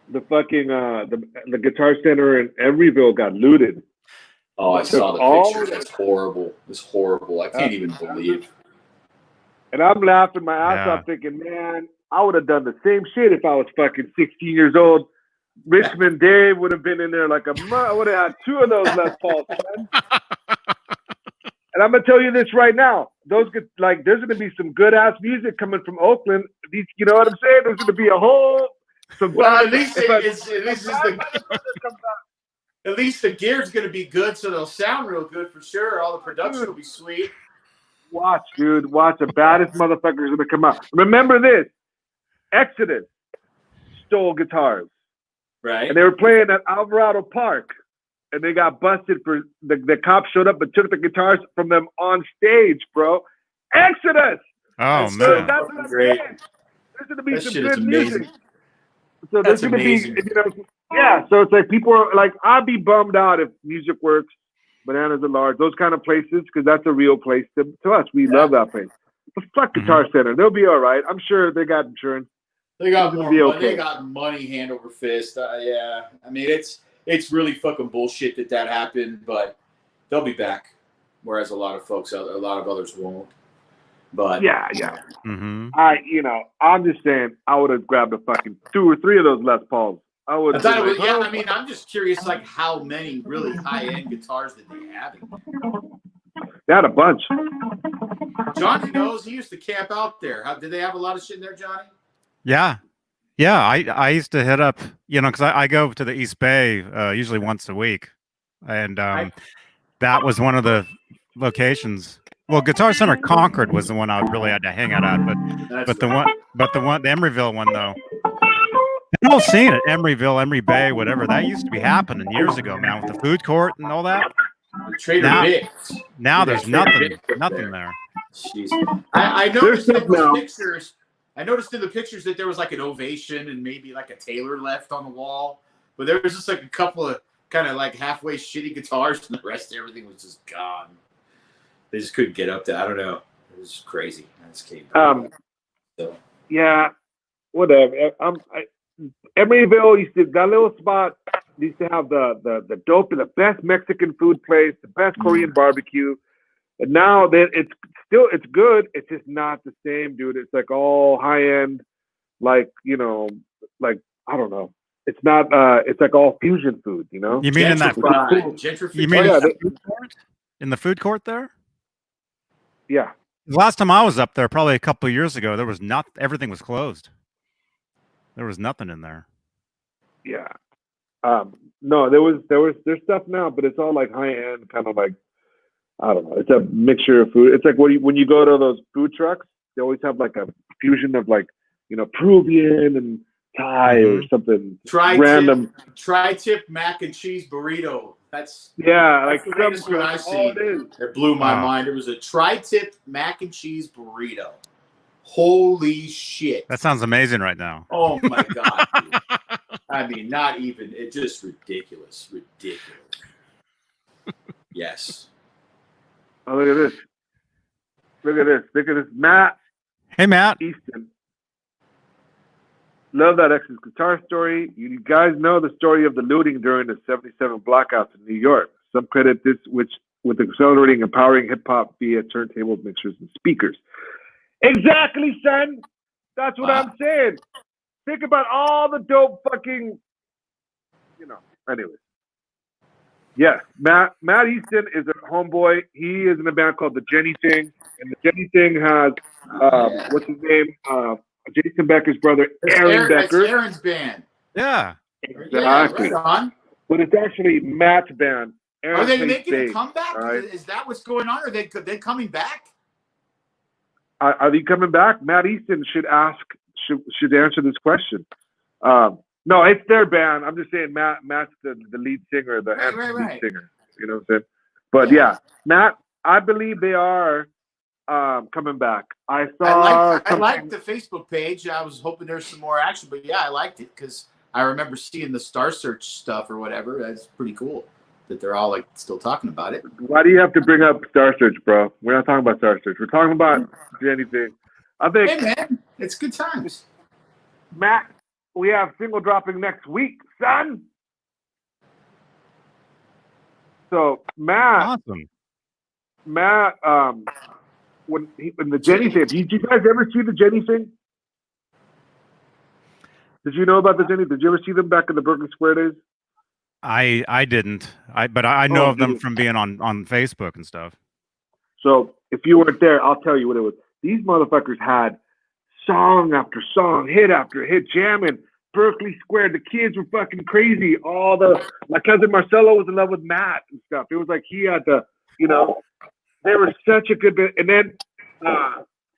the fucking the Guitar Center in Emeryville got looted. Oh, I saw the pictures. That's horrible. It's horrible. I can't even believe. And I'm laughing my ass off, thinking, man, I would have done the same shit if I was fucking 16 years old. Richmond Dave would have been in there like a month. I would have had 2 of those Les Pauls, man. And I'm gonna tell you this right now. There's gonna be some good ass music coming from Oakland. These, you know what I'm saying? There's gonna be a whole. At least the gear's gonna be good, so they'll sound real good for sure. All the production will be sweet. Watch, dude. Watch. The baddest motherfuckers gonna come out. Remember this: Exodus stole guitars, right? And they were playing at Alvarado Park. And they got busted for the cops showed up and took the guitars from them on stage, bro. Exodus. Oh man, that's what I'm saying. There's gonna be some good music. So there's gonna be, So it's like people are like, I'd be bummed out if Music Works, Bananas at Large, those kind of places, because that's a real place to us. We love that place. But fuck Guitar Center, they'll be all right. I'm sure they got insurance. They got more money. Okay. They got money hand over fist. I mean, it's really fucking bullshit that happened, but they'll be back. Whereas a lot of others won't. But yeah. Mm-hmm. I'm just saying, I would have grabbed a fucking 2 or 3 of those Les Pauls. I would. I mean, I'm just curious, like how many really high-end guitars did they have? They had a bunch. Johnny knows. He used to camp out there. Did they have a lot of shit in there, Johnny? Yeah. I used to hit up, because I go to the East Bay usually once a week, and that was one of the locations. Well, Guitar Center Concord was the one I really had to hang out at, but the Emeryville one though. I've all seen it, Emeryville, Emery Bay, whatever. That used to be happening years ago, man, with the food court and all that. The Trader Now- Vic's. Now there's nothing Nothing there. Jeez. I noticed There's in the stuff now. pictures. I noticed in the pictures that there was like an ovation and maybe like a Taylor left on the wall, but there was just like a couple of kind of like halfway shitty guitars, and the rest of everything was just gone. They just couldn't get up to. I don't know. It was crazy. I just came back. So. Yeah, whatever. Emeryville used to that little spot used to have the dope, the best Mexican food place, the best Korean barbecue, and now that it's good. It's just not the same, dude. It's like all high end, like like I don't know. It's not. It's like all fusion food, you know. You mean in that? Gentrified. You mean yeah, in the food court there? Yeah. The last time I was up there, probably a couple of years ago, there was not. Everything was closed. There was nothing in there. Yeah. No, there's stuff now, but it's all like high end, kind of like I don't know. It's a mixture of food. It's like when you go to those food trucks, they always have like a fusion of like Peruvian and Thai or something random. Tri-tip mac and cheese burrito. That's like the latest one I see. It blew my mind. It was a tri-tip mac and cheese burrito. Holy shit! That sounds amazing right now. Oh my god! Dude. I mean, not even. It's just ridiculous. Yes. Oh, look at this. Look at this. Matt. Hey, Matt. Easton. Love that X's guitar story. You guys know the story of the looting during the 77 blackouts in New York. Some credit this with accelerating and powering hip-hop via turntable mixers and speakers. Exactly, son. That's what I'm saying. Think about all the dope fucking, anyways. Yes, Matt Easton is a homeboy. He is in a band called the Jenny Thing, and the Jenny Thing has what's his name? Jason Becker's brother, Aaron Becker. That's Aaron's band. Yeah. Exactly. Yeah, right on. But it's actually Matt's band. Aaron Are they making bass, a comeback? right? Is that what's going on? Are they coming back? Are they coming back? Matt Easton should answer this question. No, it's their band. I'm just saying Matt's the lead singer, the lead singer. You know what I'm saying? But yeah, Matt, I believe they are coming back. I liked the Facebook page. I was hoping there's some more action, but yeah, I liked it because I remember seeing the Star Search stuff or whatever. That's pretty cool that they're all like still talking about it. Why do you have to bring up Star Search, bro? We're not talking about Star Search. We're talking about anything. I think. Hey man, it's good times. Matt, we have single dropping next week, son. So Matt, awesome. Matt, when the Jenny thing, did you guys ever see the Jenny thing? Did you know about the Jenny? Did you ever see them back in the Brooklyn Square days? I didn't. But I know of them from being on Facebook and stuff. So if you weren't there, I'll tell you what it was. These motherfuckers had song after song, hit after hit, jamming. Berkeley Square, the kids were fucking crazy. My cousin Marcelo was in love with Matt and stuff. It was like he had to, they were such a good bit. And then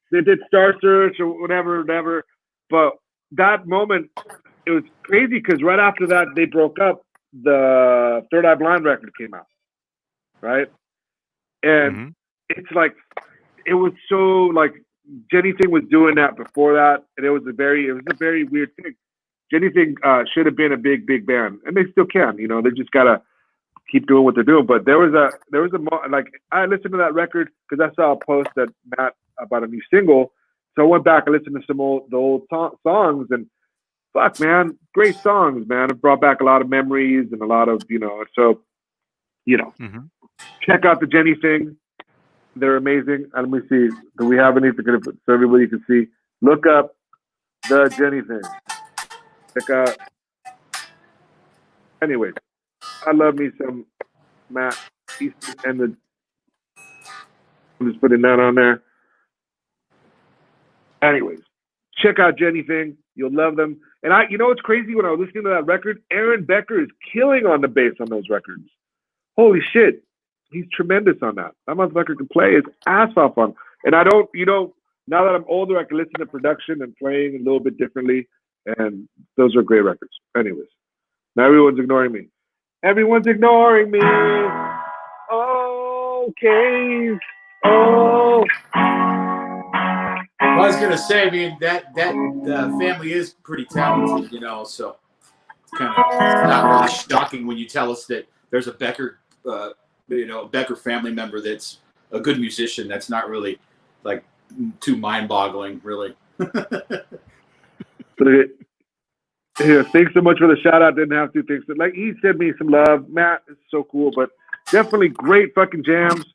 they did Star Search or whatever. But that moment, it was crazy because right after that, they broke up. The Third Eye Blind record came out, right? And it's like, it was so like Jenny Thing was doing that before that, and it was a very weird thing. Jenny Thing should have been a big band, and they still can. They just gotta keep doing what they're doing. But there was a like I listened to that record because I saw a post that Matt about a new single, so I went back and listened to some the old songs, and fuck, man, great songs, man. It brought back a lot of memories and a lot of so check out the Jenny Thing. They're amazing. And let me see. Do we have anything so everybody can see? Look up the Jenny Thing. Check out. Anyways, I love me some Matt Easton and I'm just putting that on there. Anyways, check out Jenny Thing. You'll love them. And what's crazy when I was listening to that record? Aaron Becker is killing on the bass on those records. Holy shit. He's tremendous on that. That motherfucker can play his ass off on. And I don't, now that I'm older, I can listen to production and playing a little bit differently. And those are great records. Anyways, now everyone's ignoring me. Everyone's ignoring me. Okay. Oh. I was gonna say, I mean that family is pretty talented, you know. So it's kind of not really shocking when you tell us that there's a Becker, Becker family member that's a good musician. That's not really like too mind-boggling, really. Here, thanks so much for the shout out. Didn't have to. Thanks. Like he sent me some love. Matt is so cool, but definitely great fucking jams,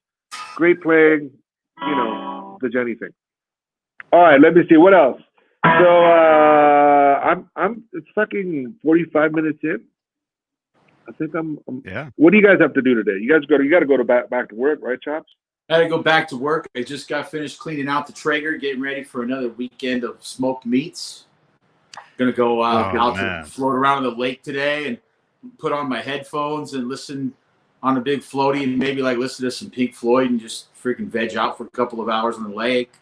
great playing. You know, the Jenny thing. All right, let me see what else. So I'm it's fucking 45 minutes in. I think I'm Yeah. What do you guys have to do today? You got to go to back to work, right, Chops? I had to go back to work. I just got finished cleaning out the Traeger, getting ready for another weekend of smoked meats. Gonna go out to float around the lake today and put on my headphones and listen on a big floaty and maybe like listen to some Pink Floyd and just freaking veg out for a couple of hours on the lake.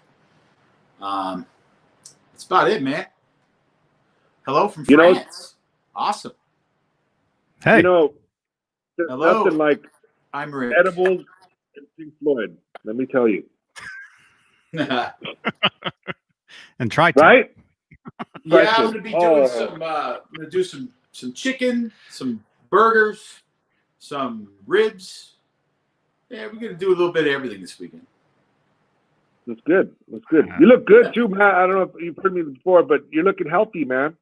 That's about it, man. Hello from France. Awesome. Hey. You know, there's Hello. nothing like I'm Rick. edibles and Pink Floyd. Let me tell you. And try to. Right? Yeah, I'm gonna be doing some. I'm gonna do some chicken, some burgers, some ribs. Yeah, we're gonna do a little bit of everything this weekend. That's good. That's good. You look good too, Matt. I don't know if you've heard me before, but you're looking healthy, man.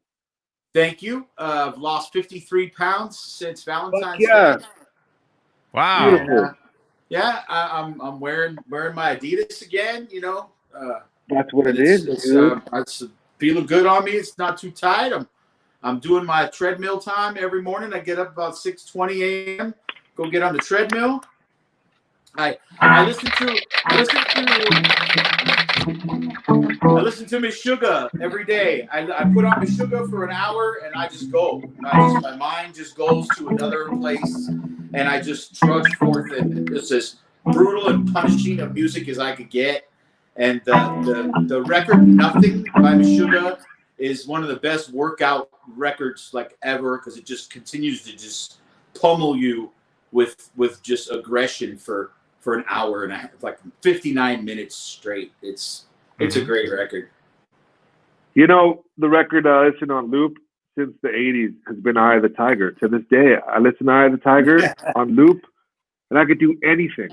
Thank you. I've lost 53 pounds since Valentine's Day. Wow. Beautiful. Yeah, I'm wearing my Adidas again. You know. That's what it is. It's feeling good on me. It's not too tight. I'm doing my treadmill time every morning. I get up about 6:20 a.m. Go get on the treadmill. I listen to Meshuggah every day. I put on Meshuggah for an hour and I just go. My mind just goes to another place and I just trudge forth, and it's as brutal and punishing of music as I could get. And the record "Nothing" by Meshuggah is one of the best workout records like ever, because it just continues to just pummel you with just aggression for an hour and a half, like 59 minutes straight. It's a great record. You know, the record I listen on loop since the 80s has been Eye of the Tiger. To this day, I listen to Eye of the Tiger on loop, and I could do anything.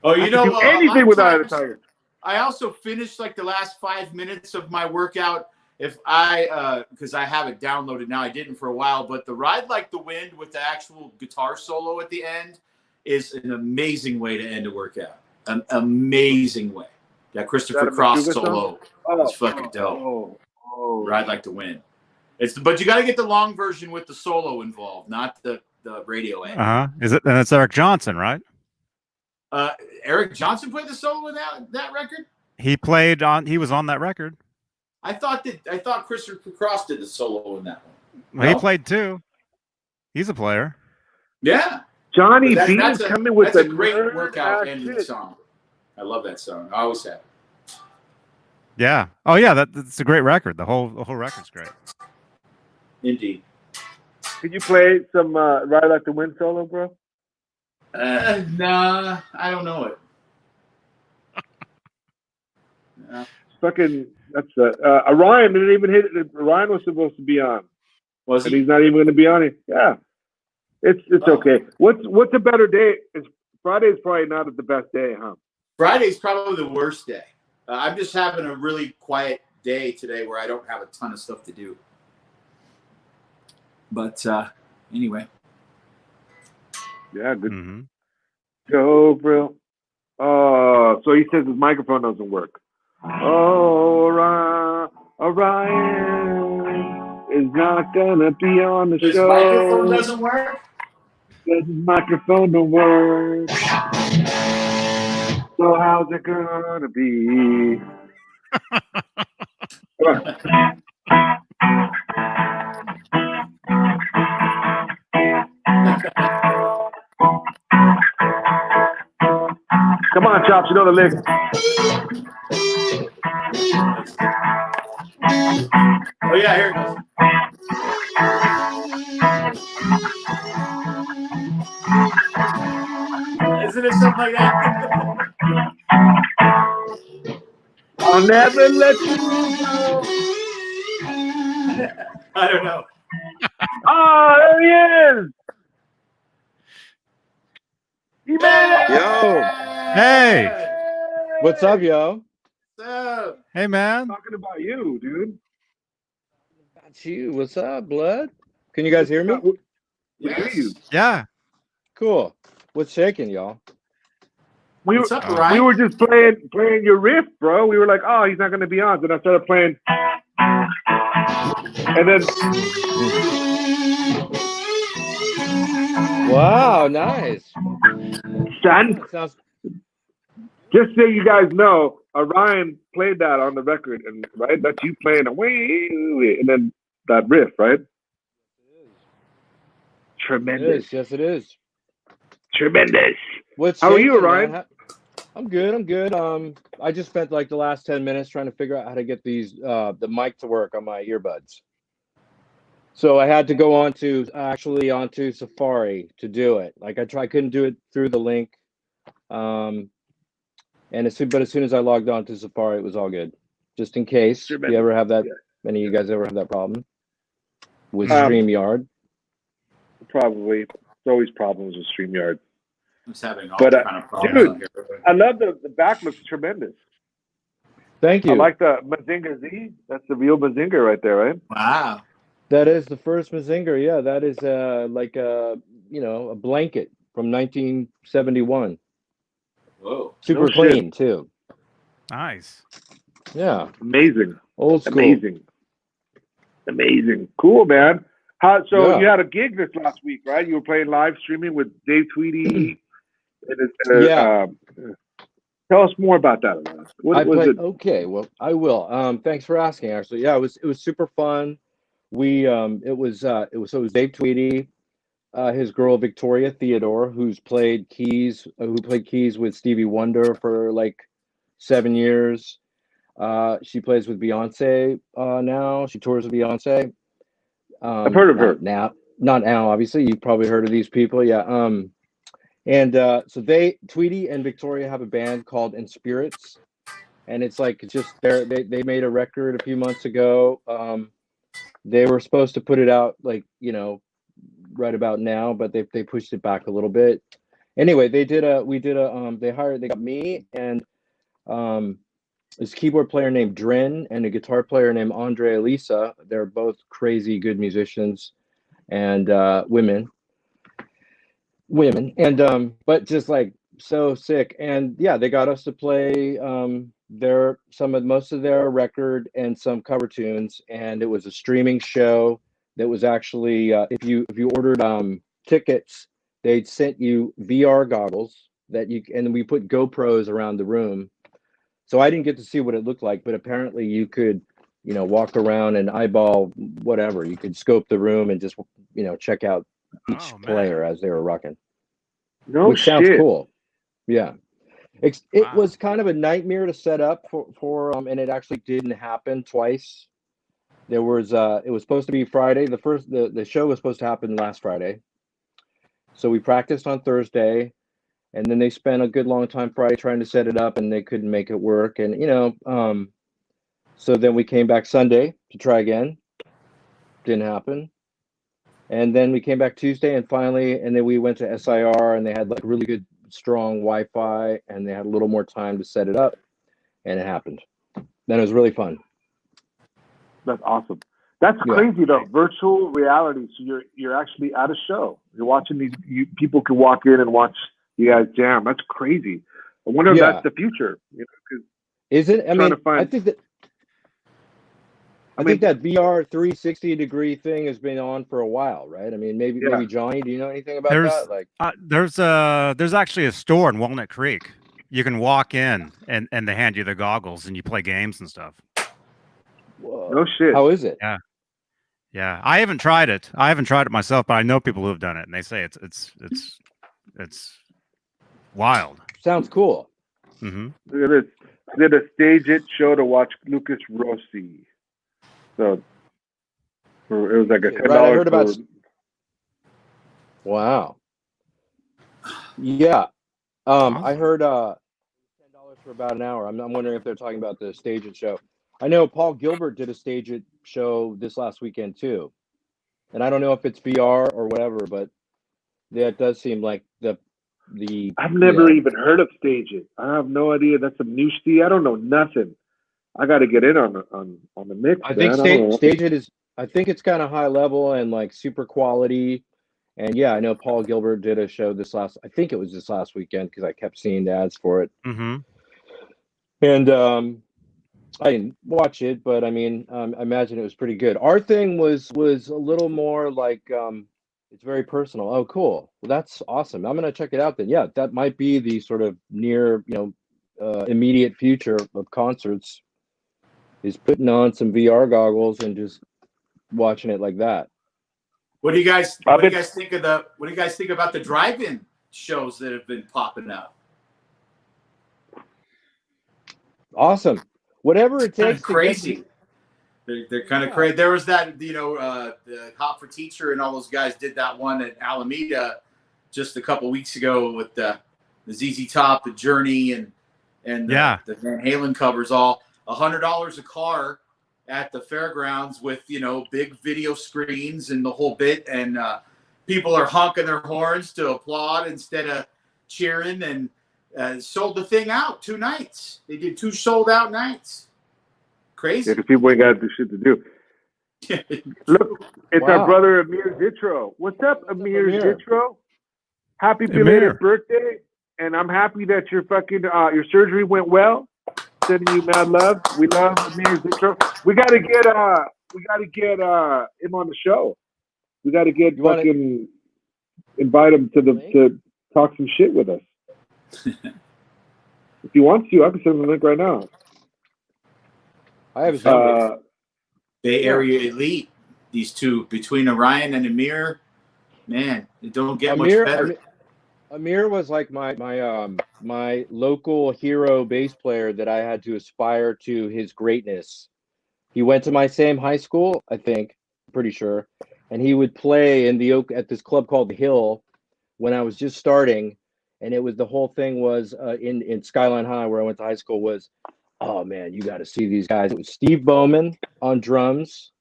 Oh, you know, anything with Eye of the Tiger. I also finished like the last 5 minutes of my workout. If I, because I have it downloaded now, I didn't for a while, but the Ride Like the Wind with the actual guitar solo at the end is an amazing way to end a workout. An amazing way. That Christopher Cross solo is fucking dope. Ride Like the Wind. But you got to get the long version with the solo involved, not the radio end. Is it? And it's Eric Johnson, right? Eric Johnson played the solo in that record? He was on that record. I thought Christopher Cross did the solo in that one. Well, he played too. He's a player. Yeah. Johnny B is coming with a great workout ending song. I love that song. I always have. Yeah. Oh yeah, that's a great record. The whole record's great. Indeed. Could you play some Ride Like the Wind solo, bro? Nah, I don't know it. No. Fucking, that's Orion didn't even hit it. Orion was supposed to be on. Was he? And he's not even going to be on it. Yeah, it's okay. What's a better day? Friday's probably not the best day, huh? Friday's probably the worst day. I'm just having a really quiet day today where I don't have a ton of stuff to do. But anyway. Yeah, good. Mm-hmm. Go, bro. Oh, so he says his microphone doesn't work. Oh, Orion is not gonna be on the show. His microphone doesn't work? His microphone don't work. So how's it gonna be? Come on, Chops, you know the lick. Oh, yeah, here it goes. something like that. I'll never let you go. I don't know. Oh, there he is. He made it. Yo. Hey. What's up, yo? What's up? Hey, man. Talking about you, dude. That's you. What's up, blood? Can you guys hear me? We hear you. Yeah. Cool. What's shaking, y'all? What's up, Oh. Ryan? We were just playing your riff, bro. We were like, oh, he's not going to be on. Then I started playing. And then, Wow, nice. son, That sounds just so you guys know, Ryan played that on the record, and right, that's you playing away, and then that riff, right? it Tremendous, is. Yes, it is. tremendous. What's How are you, shaking, Ryan? man? I'm good. I'm good. I just spent like the last 10 minutes trying to figure out how to get these the mic to work on my earbuds. So I had to go onto Safari to do it. Like I couldn't do it through the link. And as soon as I logged on to Safari, it was all good. Just in case you ever have that, any of you guys ever have that problem with StreamYard? Probably. There's always problems with StreamYard. I'm just having all But, kind of problems dude, up here. I love the back looks tremendous. Thank you. I like the Mazinger Z. That's the real Mazinger right there, right? Wow. That is the first Mazinger. Yeah, that is like a a blanket from 1971. Whoa. Super No clean shit. too. Nice. Yeah, Amazing. old school. Amazing. Cool, man. So Yeah. you had a gig this last week, right? You were playing live streaming with Dave Tweedy. Yeah. Tell us more about that. What was it? Okay, well, I will. Thanks for asking. Actually, yeah, it was super fun. We it was Dave Tweedy, his girl Victoria Theodore, who played keys with Stevie Wonder for like 7 years. She plays with Beyonce now. She tours with Beyonce. I've heard of her. Not now, obviously. You've probably heard of these people, yeah. And so Tweety and Victoria have a band called In Spirits, and it's like just they made a record a few months ago. They were supposed to put it out like right about now, but they pushed it back a little bit. Anyway, they got me and this keyboard player named Dren and a guitar player named Andre Elisa. They're both crazy good musicians and women and but just like so sick. And yeah, they got us to play most of their record and some cover tunes, and it was a streaming show that was actually if you ordered tickets, they'd sent you VR goggles and we put GoPros around the room. So I didn't get to see what it looked like, but apparently you could walk around and eyeball whatever. You could scope the room and just check out each player as they were rocking. Which sounds cool. Yeah. It was kind of a nightmare to set up for and it actually didn't happen twice. There was it was supposed to be Friday. The show was supposed to happen last Friday. So we practiced on Thursday, and then they spent a good long time Friday trying to set it up, and they couldn't make it work. And so then we came back Sunday to try again. Didn't happen. And then we came back Tuesday and then we went to SIR, and they had like really good, strong Wi-Fi, and they had a little more time to set it up, and it happened. Then it was really fun. That's awesome. That's crazy though. Virtual reality. So you're actually at a show. You're watching these. People can walk in and watch you guys jam. That's crazy. I wonder if that's the future. Is it? I mean, I think that. I think that VR 360 degree thing has been on for a while, right? I mean, maybe Johnny, do you know anything about that? Like, there's actually a store in Walnut Creek. You can walk in and they hand you the goggles and you play games and stuff. Whoa. No shit. How is it? Yeah. I haven't tried it. Myself, but I know people who have done it, and they say it's wild. Sounds cool. Mm-hmm. Look at this. Did a Stage It show to watch Lucas Rossi. So it was like a $10. Right, I heard about. Wow. Yeah, I Awesome. heard $10 for about an hour. I'm wondering if they're talking about the Stage It show. I know Paul Gilbert did a Stage It show this last weekend too, and I don't know if it's VR or whatever, but yeah, it does seem like the I've never even heard of Stage It. I have no idea. That's some new shit. I don't know nothing. I got to get in on the mix. I think man. I don't know. Stage It is. I think it's kind of high level and like super quality. And yeah, I know Paul Gilbert did a show this last. I think it was this last weekend because I kept seeing the ads for it. Mm-hmm. And I didn't watch it, but I mean, I imagine it was pretty good. Our thing was a little more like it's very personal. Oh, cool. Well, that's awesome. I'm gonna check it out then. Yeah, that might be the sort of near, immediate future of concerts. Is putting on some VR goggles and just watching it like that. What do you guys think about the drive-in shows that have been popping up? Awesome. Whatever it Kind takes. of crazy. They're kind of crazy. There was that, the Hot for Teacher and all those guys did that one at Alameda just a couple weeks ago with the ZZ Top, the Journey, and the Van Halen covers, all $100 a car at the fairgrounds with, big video screens and the whole bit. And people are honking their horns to applaud instead of cheering, and sold the thing out 2 nights. They did 2 sold out nights. Crazy. Yeah, because people ain't got shit to do. Look, it's our brother Amir Zitro. What's up, Amir Zitro? Happy belated birthday, and I'm happy that your your surgery went well. Sending you mad love. We love Amir Zitro. We gotta get him on the show. We gotta invite him to talk some shit with us. If he wants to, I can send him the link right now. I have Bay Area elite. These two, between Orion and Amir, man, it don't get much better. Amir was like my local hero bass player that I had to aspire to his greatness. He went to my same high school, I think, pretty sure, and he would play at this club called The Hill when I was just starting, and it was the whole thing was in Skyline High where I went to high school was, oh man, you got to see these guys. It was Steve Bowman on drums,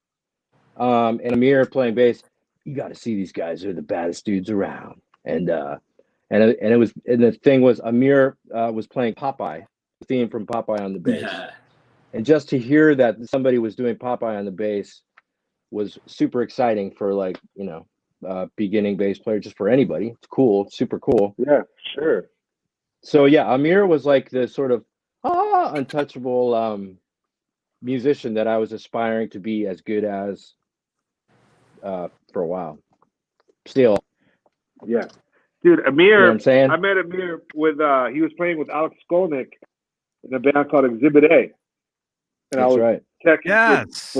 and Amir playing bass. You got to see these guys. They're the baddest dudes around, and the thing was Amir was playing Popeye, the theme from Popeye on the bass. Yeah. And just to hear that somebody was doing Popeye on the bass was super exciting for beginning bass player, just for anybody. It's cool. It's super cool. Yeah, sure. So yeah, Amir was like the sort of untouchable musician that I was aspiring to be as good as for a while. Still. Yeah. Dude, Amir, you know what I'm saying? I met Amir with, he was playing with Alex Skolnick in a band called Exhibit A. And That's right. For Alex.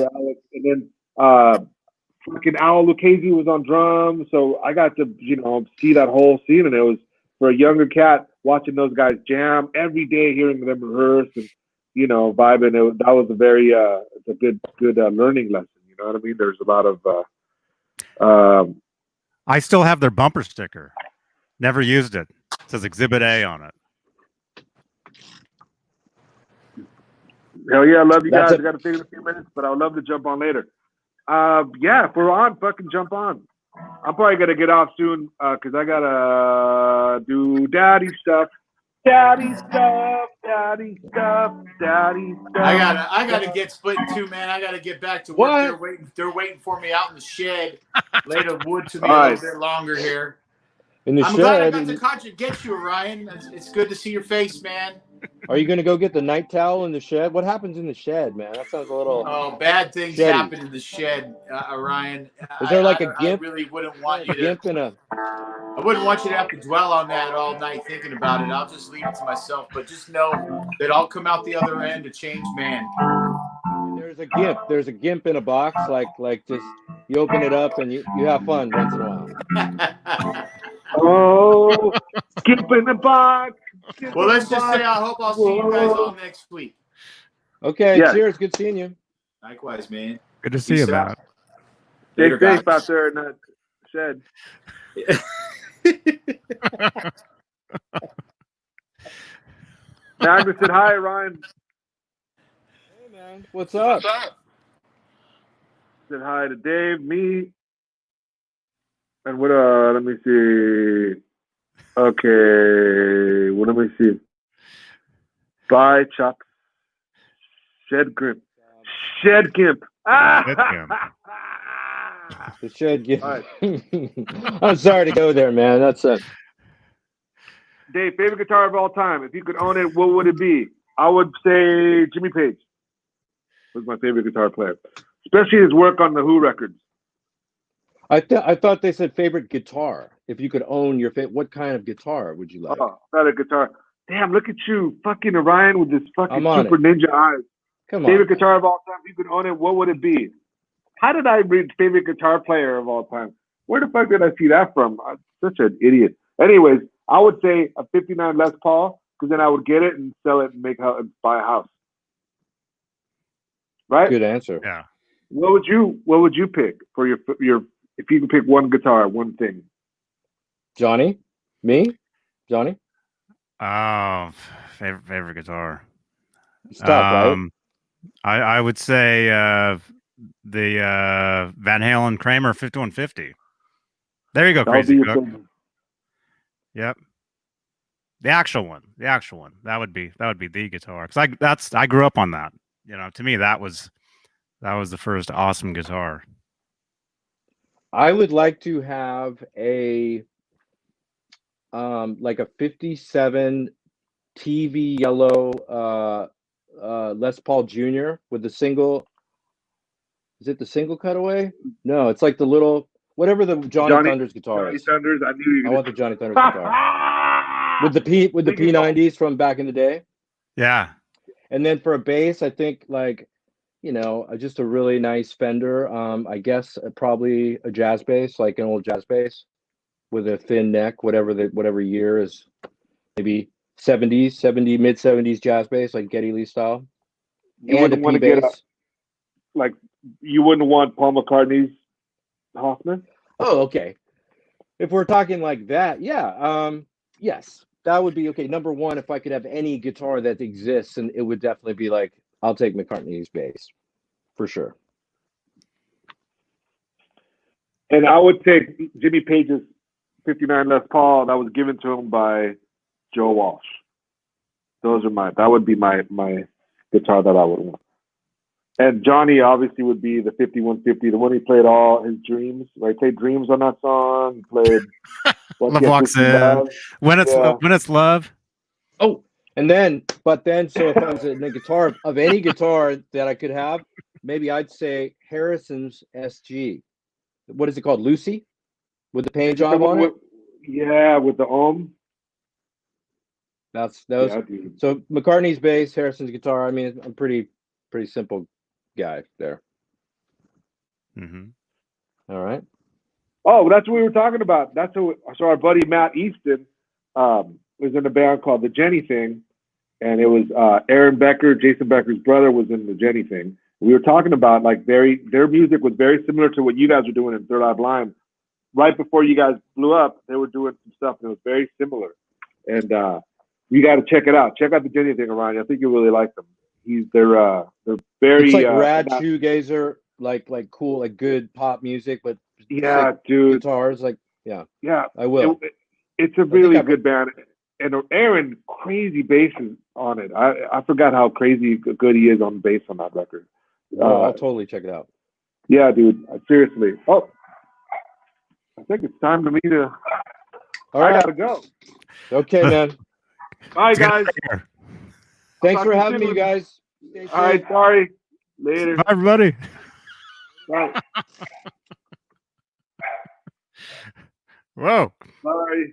And then fucking Al Lucchese was on drums. So I got to, see that whole scene. And it was, for a younger cat, watching those guys jam every day, hearing them rehearse and, vibing. That was a very, it's a good learning lesson. You know what I mean? There's a lot of, I still have their bumper sticker. Never used it. It says Exhibit A on it. Hell yeah, I love you guys. I got to take a few minutes, but I would love to jump on later. Yeah, if we're on, fucking jump on. I'm probably going to get off soon because I got to do daddy stuff. Daddy stuff. I gotta get split in 2, man. I gotta get back to work. They're waiting for me out in the shed. Lay the wood to me a little bit longer here. I'm glad I got to get you, Ryan. It's good to see your face, man. Are you gonna go get the night towel in the shed? What happens in the shed, man? That sounds a little. Oh, bad things happen in the shed, Ryan. Is there like a gimp? I really wouldn't want you to. I wouldn't want you to have to dwell on that all night thinking about it. I'll just leave it to myself. But just know that I'll come out the other end a changed man. There's a gimp. There's a gimp in a box. Like just you open it up and you have fun once in a while. Oh, gimp in the box. Well, let's just say I hope I'll see you guys all next week. Okay. Yeah. Cheers. Good seeing you. Likewise, man. Good to see you, Matt. Stay safe out there in that shed. Magnus said hi, Ryan. Hey man, what's up? Said hi to Dave, me, and what? Let me see. Okay, well, let me see. Bye, Chuck. Shed Gimp. Shed Gimp. Gimp. The shed. Get... All I'm sorry to go there, man. That's a. Dave, favorite guitar of all time. If you could own it, what would it be? I would say Jimmy Page was my favorite guitar player, especially his work on the Who records. I thought they said favorite guitar. If you could own your what kind of guitar would you like? Oh, not a guitar. Damn, look at you, fucking Orion with this fucking I'm on super ninja eyes. Come on. Favorite guitar of all time. If you could own it, what would it be? How did I read favorite guitar player of all time? Where the fuck did I see that from? I'm such an idiot. Anyways, I would say a 59 Les Paul, because then I would get it and sell it and buy a house. Right? Good answer. Yeah. What would you pick for your if you could pick one guitar, one thing? Johnny? Me? Johnny? Oh, favorite guitar. It's tough, right? I would say the Van Halen Kramer 5150. There you go, That would Crazy be your Cook. thing. Yep. The actual one. That would be the guitar. Because I grew up on that. You know, to me that was the first awesome guitar. I would like to have a like a 57 TV yellow Les Paul Jr. with the single. Is it the single cutaway? No, it's like the little whatever the Johnny Thunders guitar Johnny is. Thunders. I knew you. I want the Johnny Thunders guitar with the P90s from back in the day. Yeah. And then for a bass, I think like, you know, just a really nice Fender. I guess probably a jazz bass, like an old jazz bass with a thin neck, whatever year is, maybe mid 70s jazz bass, like Geddy Lee style. You and a wouldn't want P to bass. you wouldn't want Paul McCartney's Hoffman? Oh, okay. If we're talking like that, yeah. Yes, that would be okay. Number one, if I could have any guitar that exists, and it would definitely be like, I'll take McCartney's bass for sure. And I would take Jimmy Page's 59 Les Paul that was given to him by Joe Walsh. That would be my guitar that I would want. And Johnny obviously would be the 5150, the one he played all his dreams. Right? He played Dreams on that song. He played Love Walks In. When it's Love. Oh, so if I was in a guitar of any guitar that I could have, maybe I'd say Harrison's SG. What is it called? Lucy? With the paint job on it? Yeah, with the ohm. That was so McCartney's bass, Harrison's guitar. I mean, I'm pretty simple guy there. Mm-hmm. All right. Oh, that's what we were talking about. So our buddy Matt Easton was in a band called the Jenny Thing, and it was Aaron Becker, Jason Becker's brother, was in the Jenny Thing. We were talking about like their music was very similar to what you guys were doing in Third Eye Blind. Right before you guys blew up, they were doing some stuff and it was very similar. And you got to check it out. Check out the Jenny Thing, Orion. I think you'll really like them. They're very. It's like rad shoegazer, like cool, like good pop music, but dude, guitars, like yeah. I will. It's a really good band, and Aaron crazy basses on it. I forgot how crazy good he is on bass on that record. I'll totally check it out. Yeah, dude. Seriously. Oh, I think it's time for me to. I gotta go. Okay, man. Bye, guys. Thanks for having me, you guys. All right, sorry. Later. Bye, everybody. Bye. Whoa. Bye.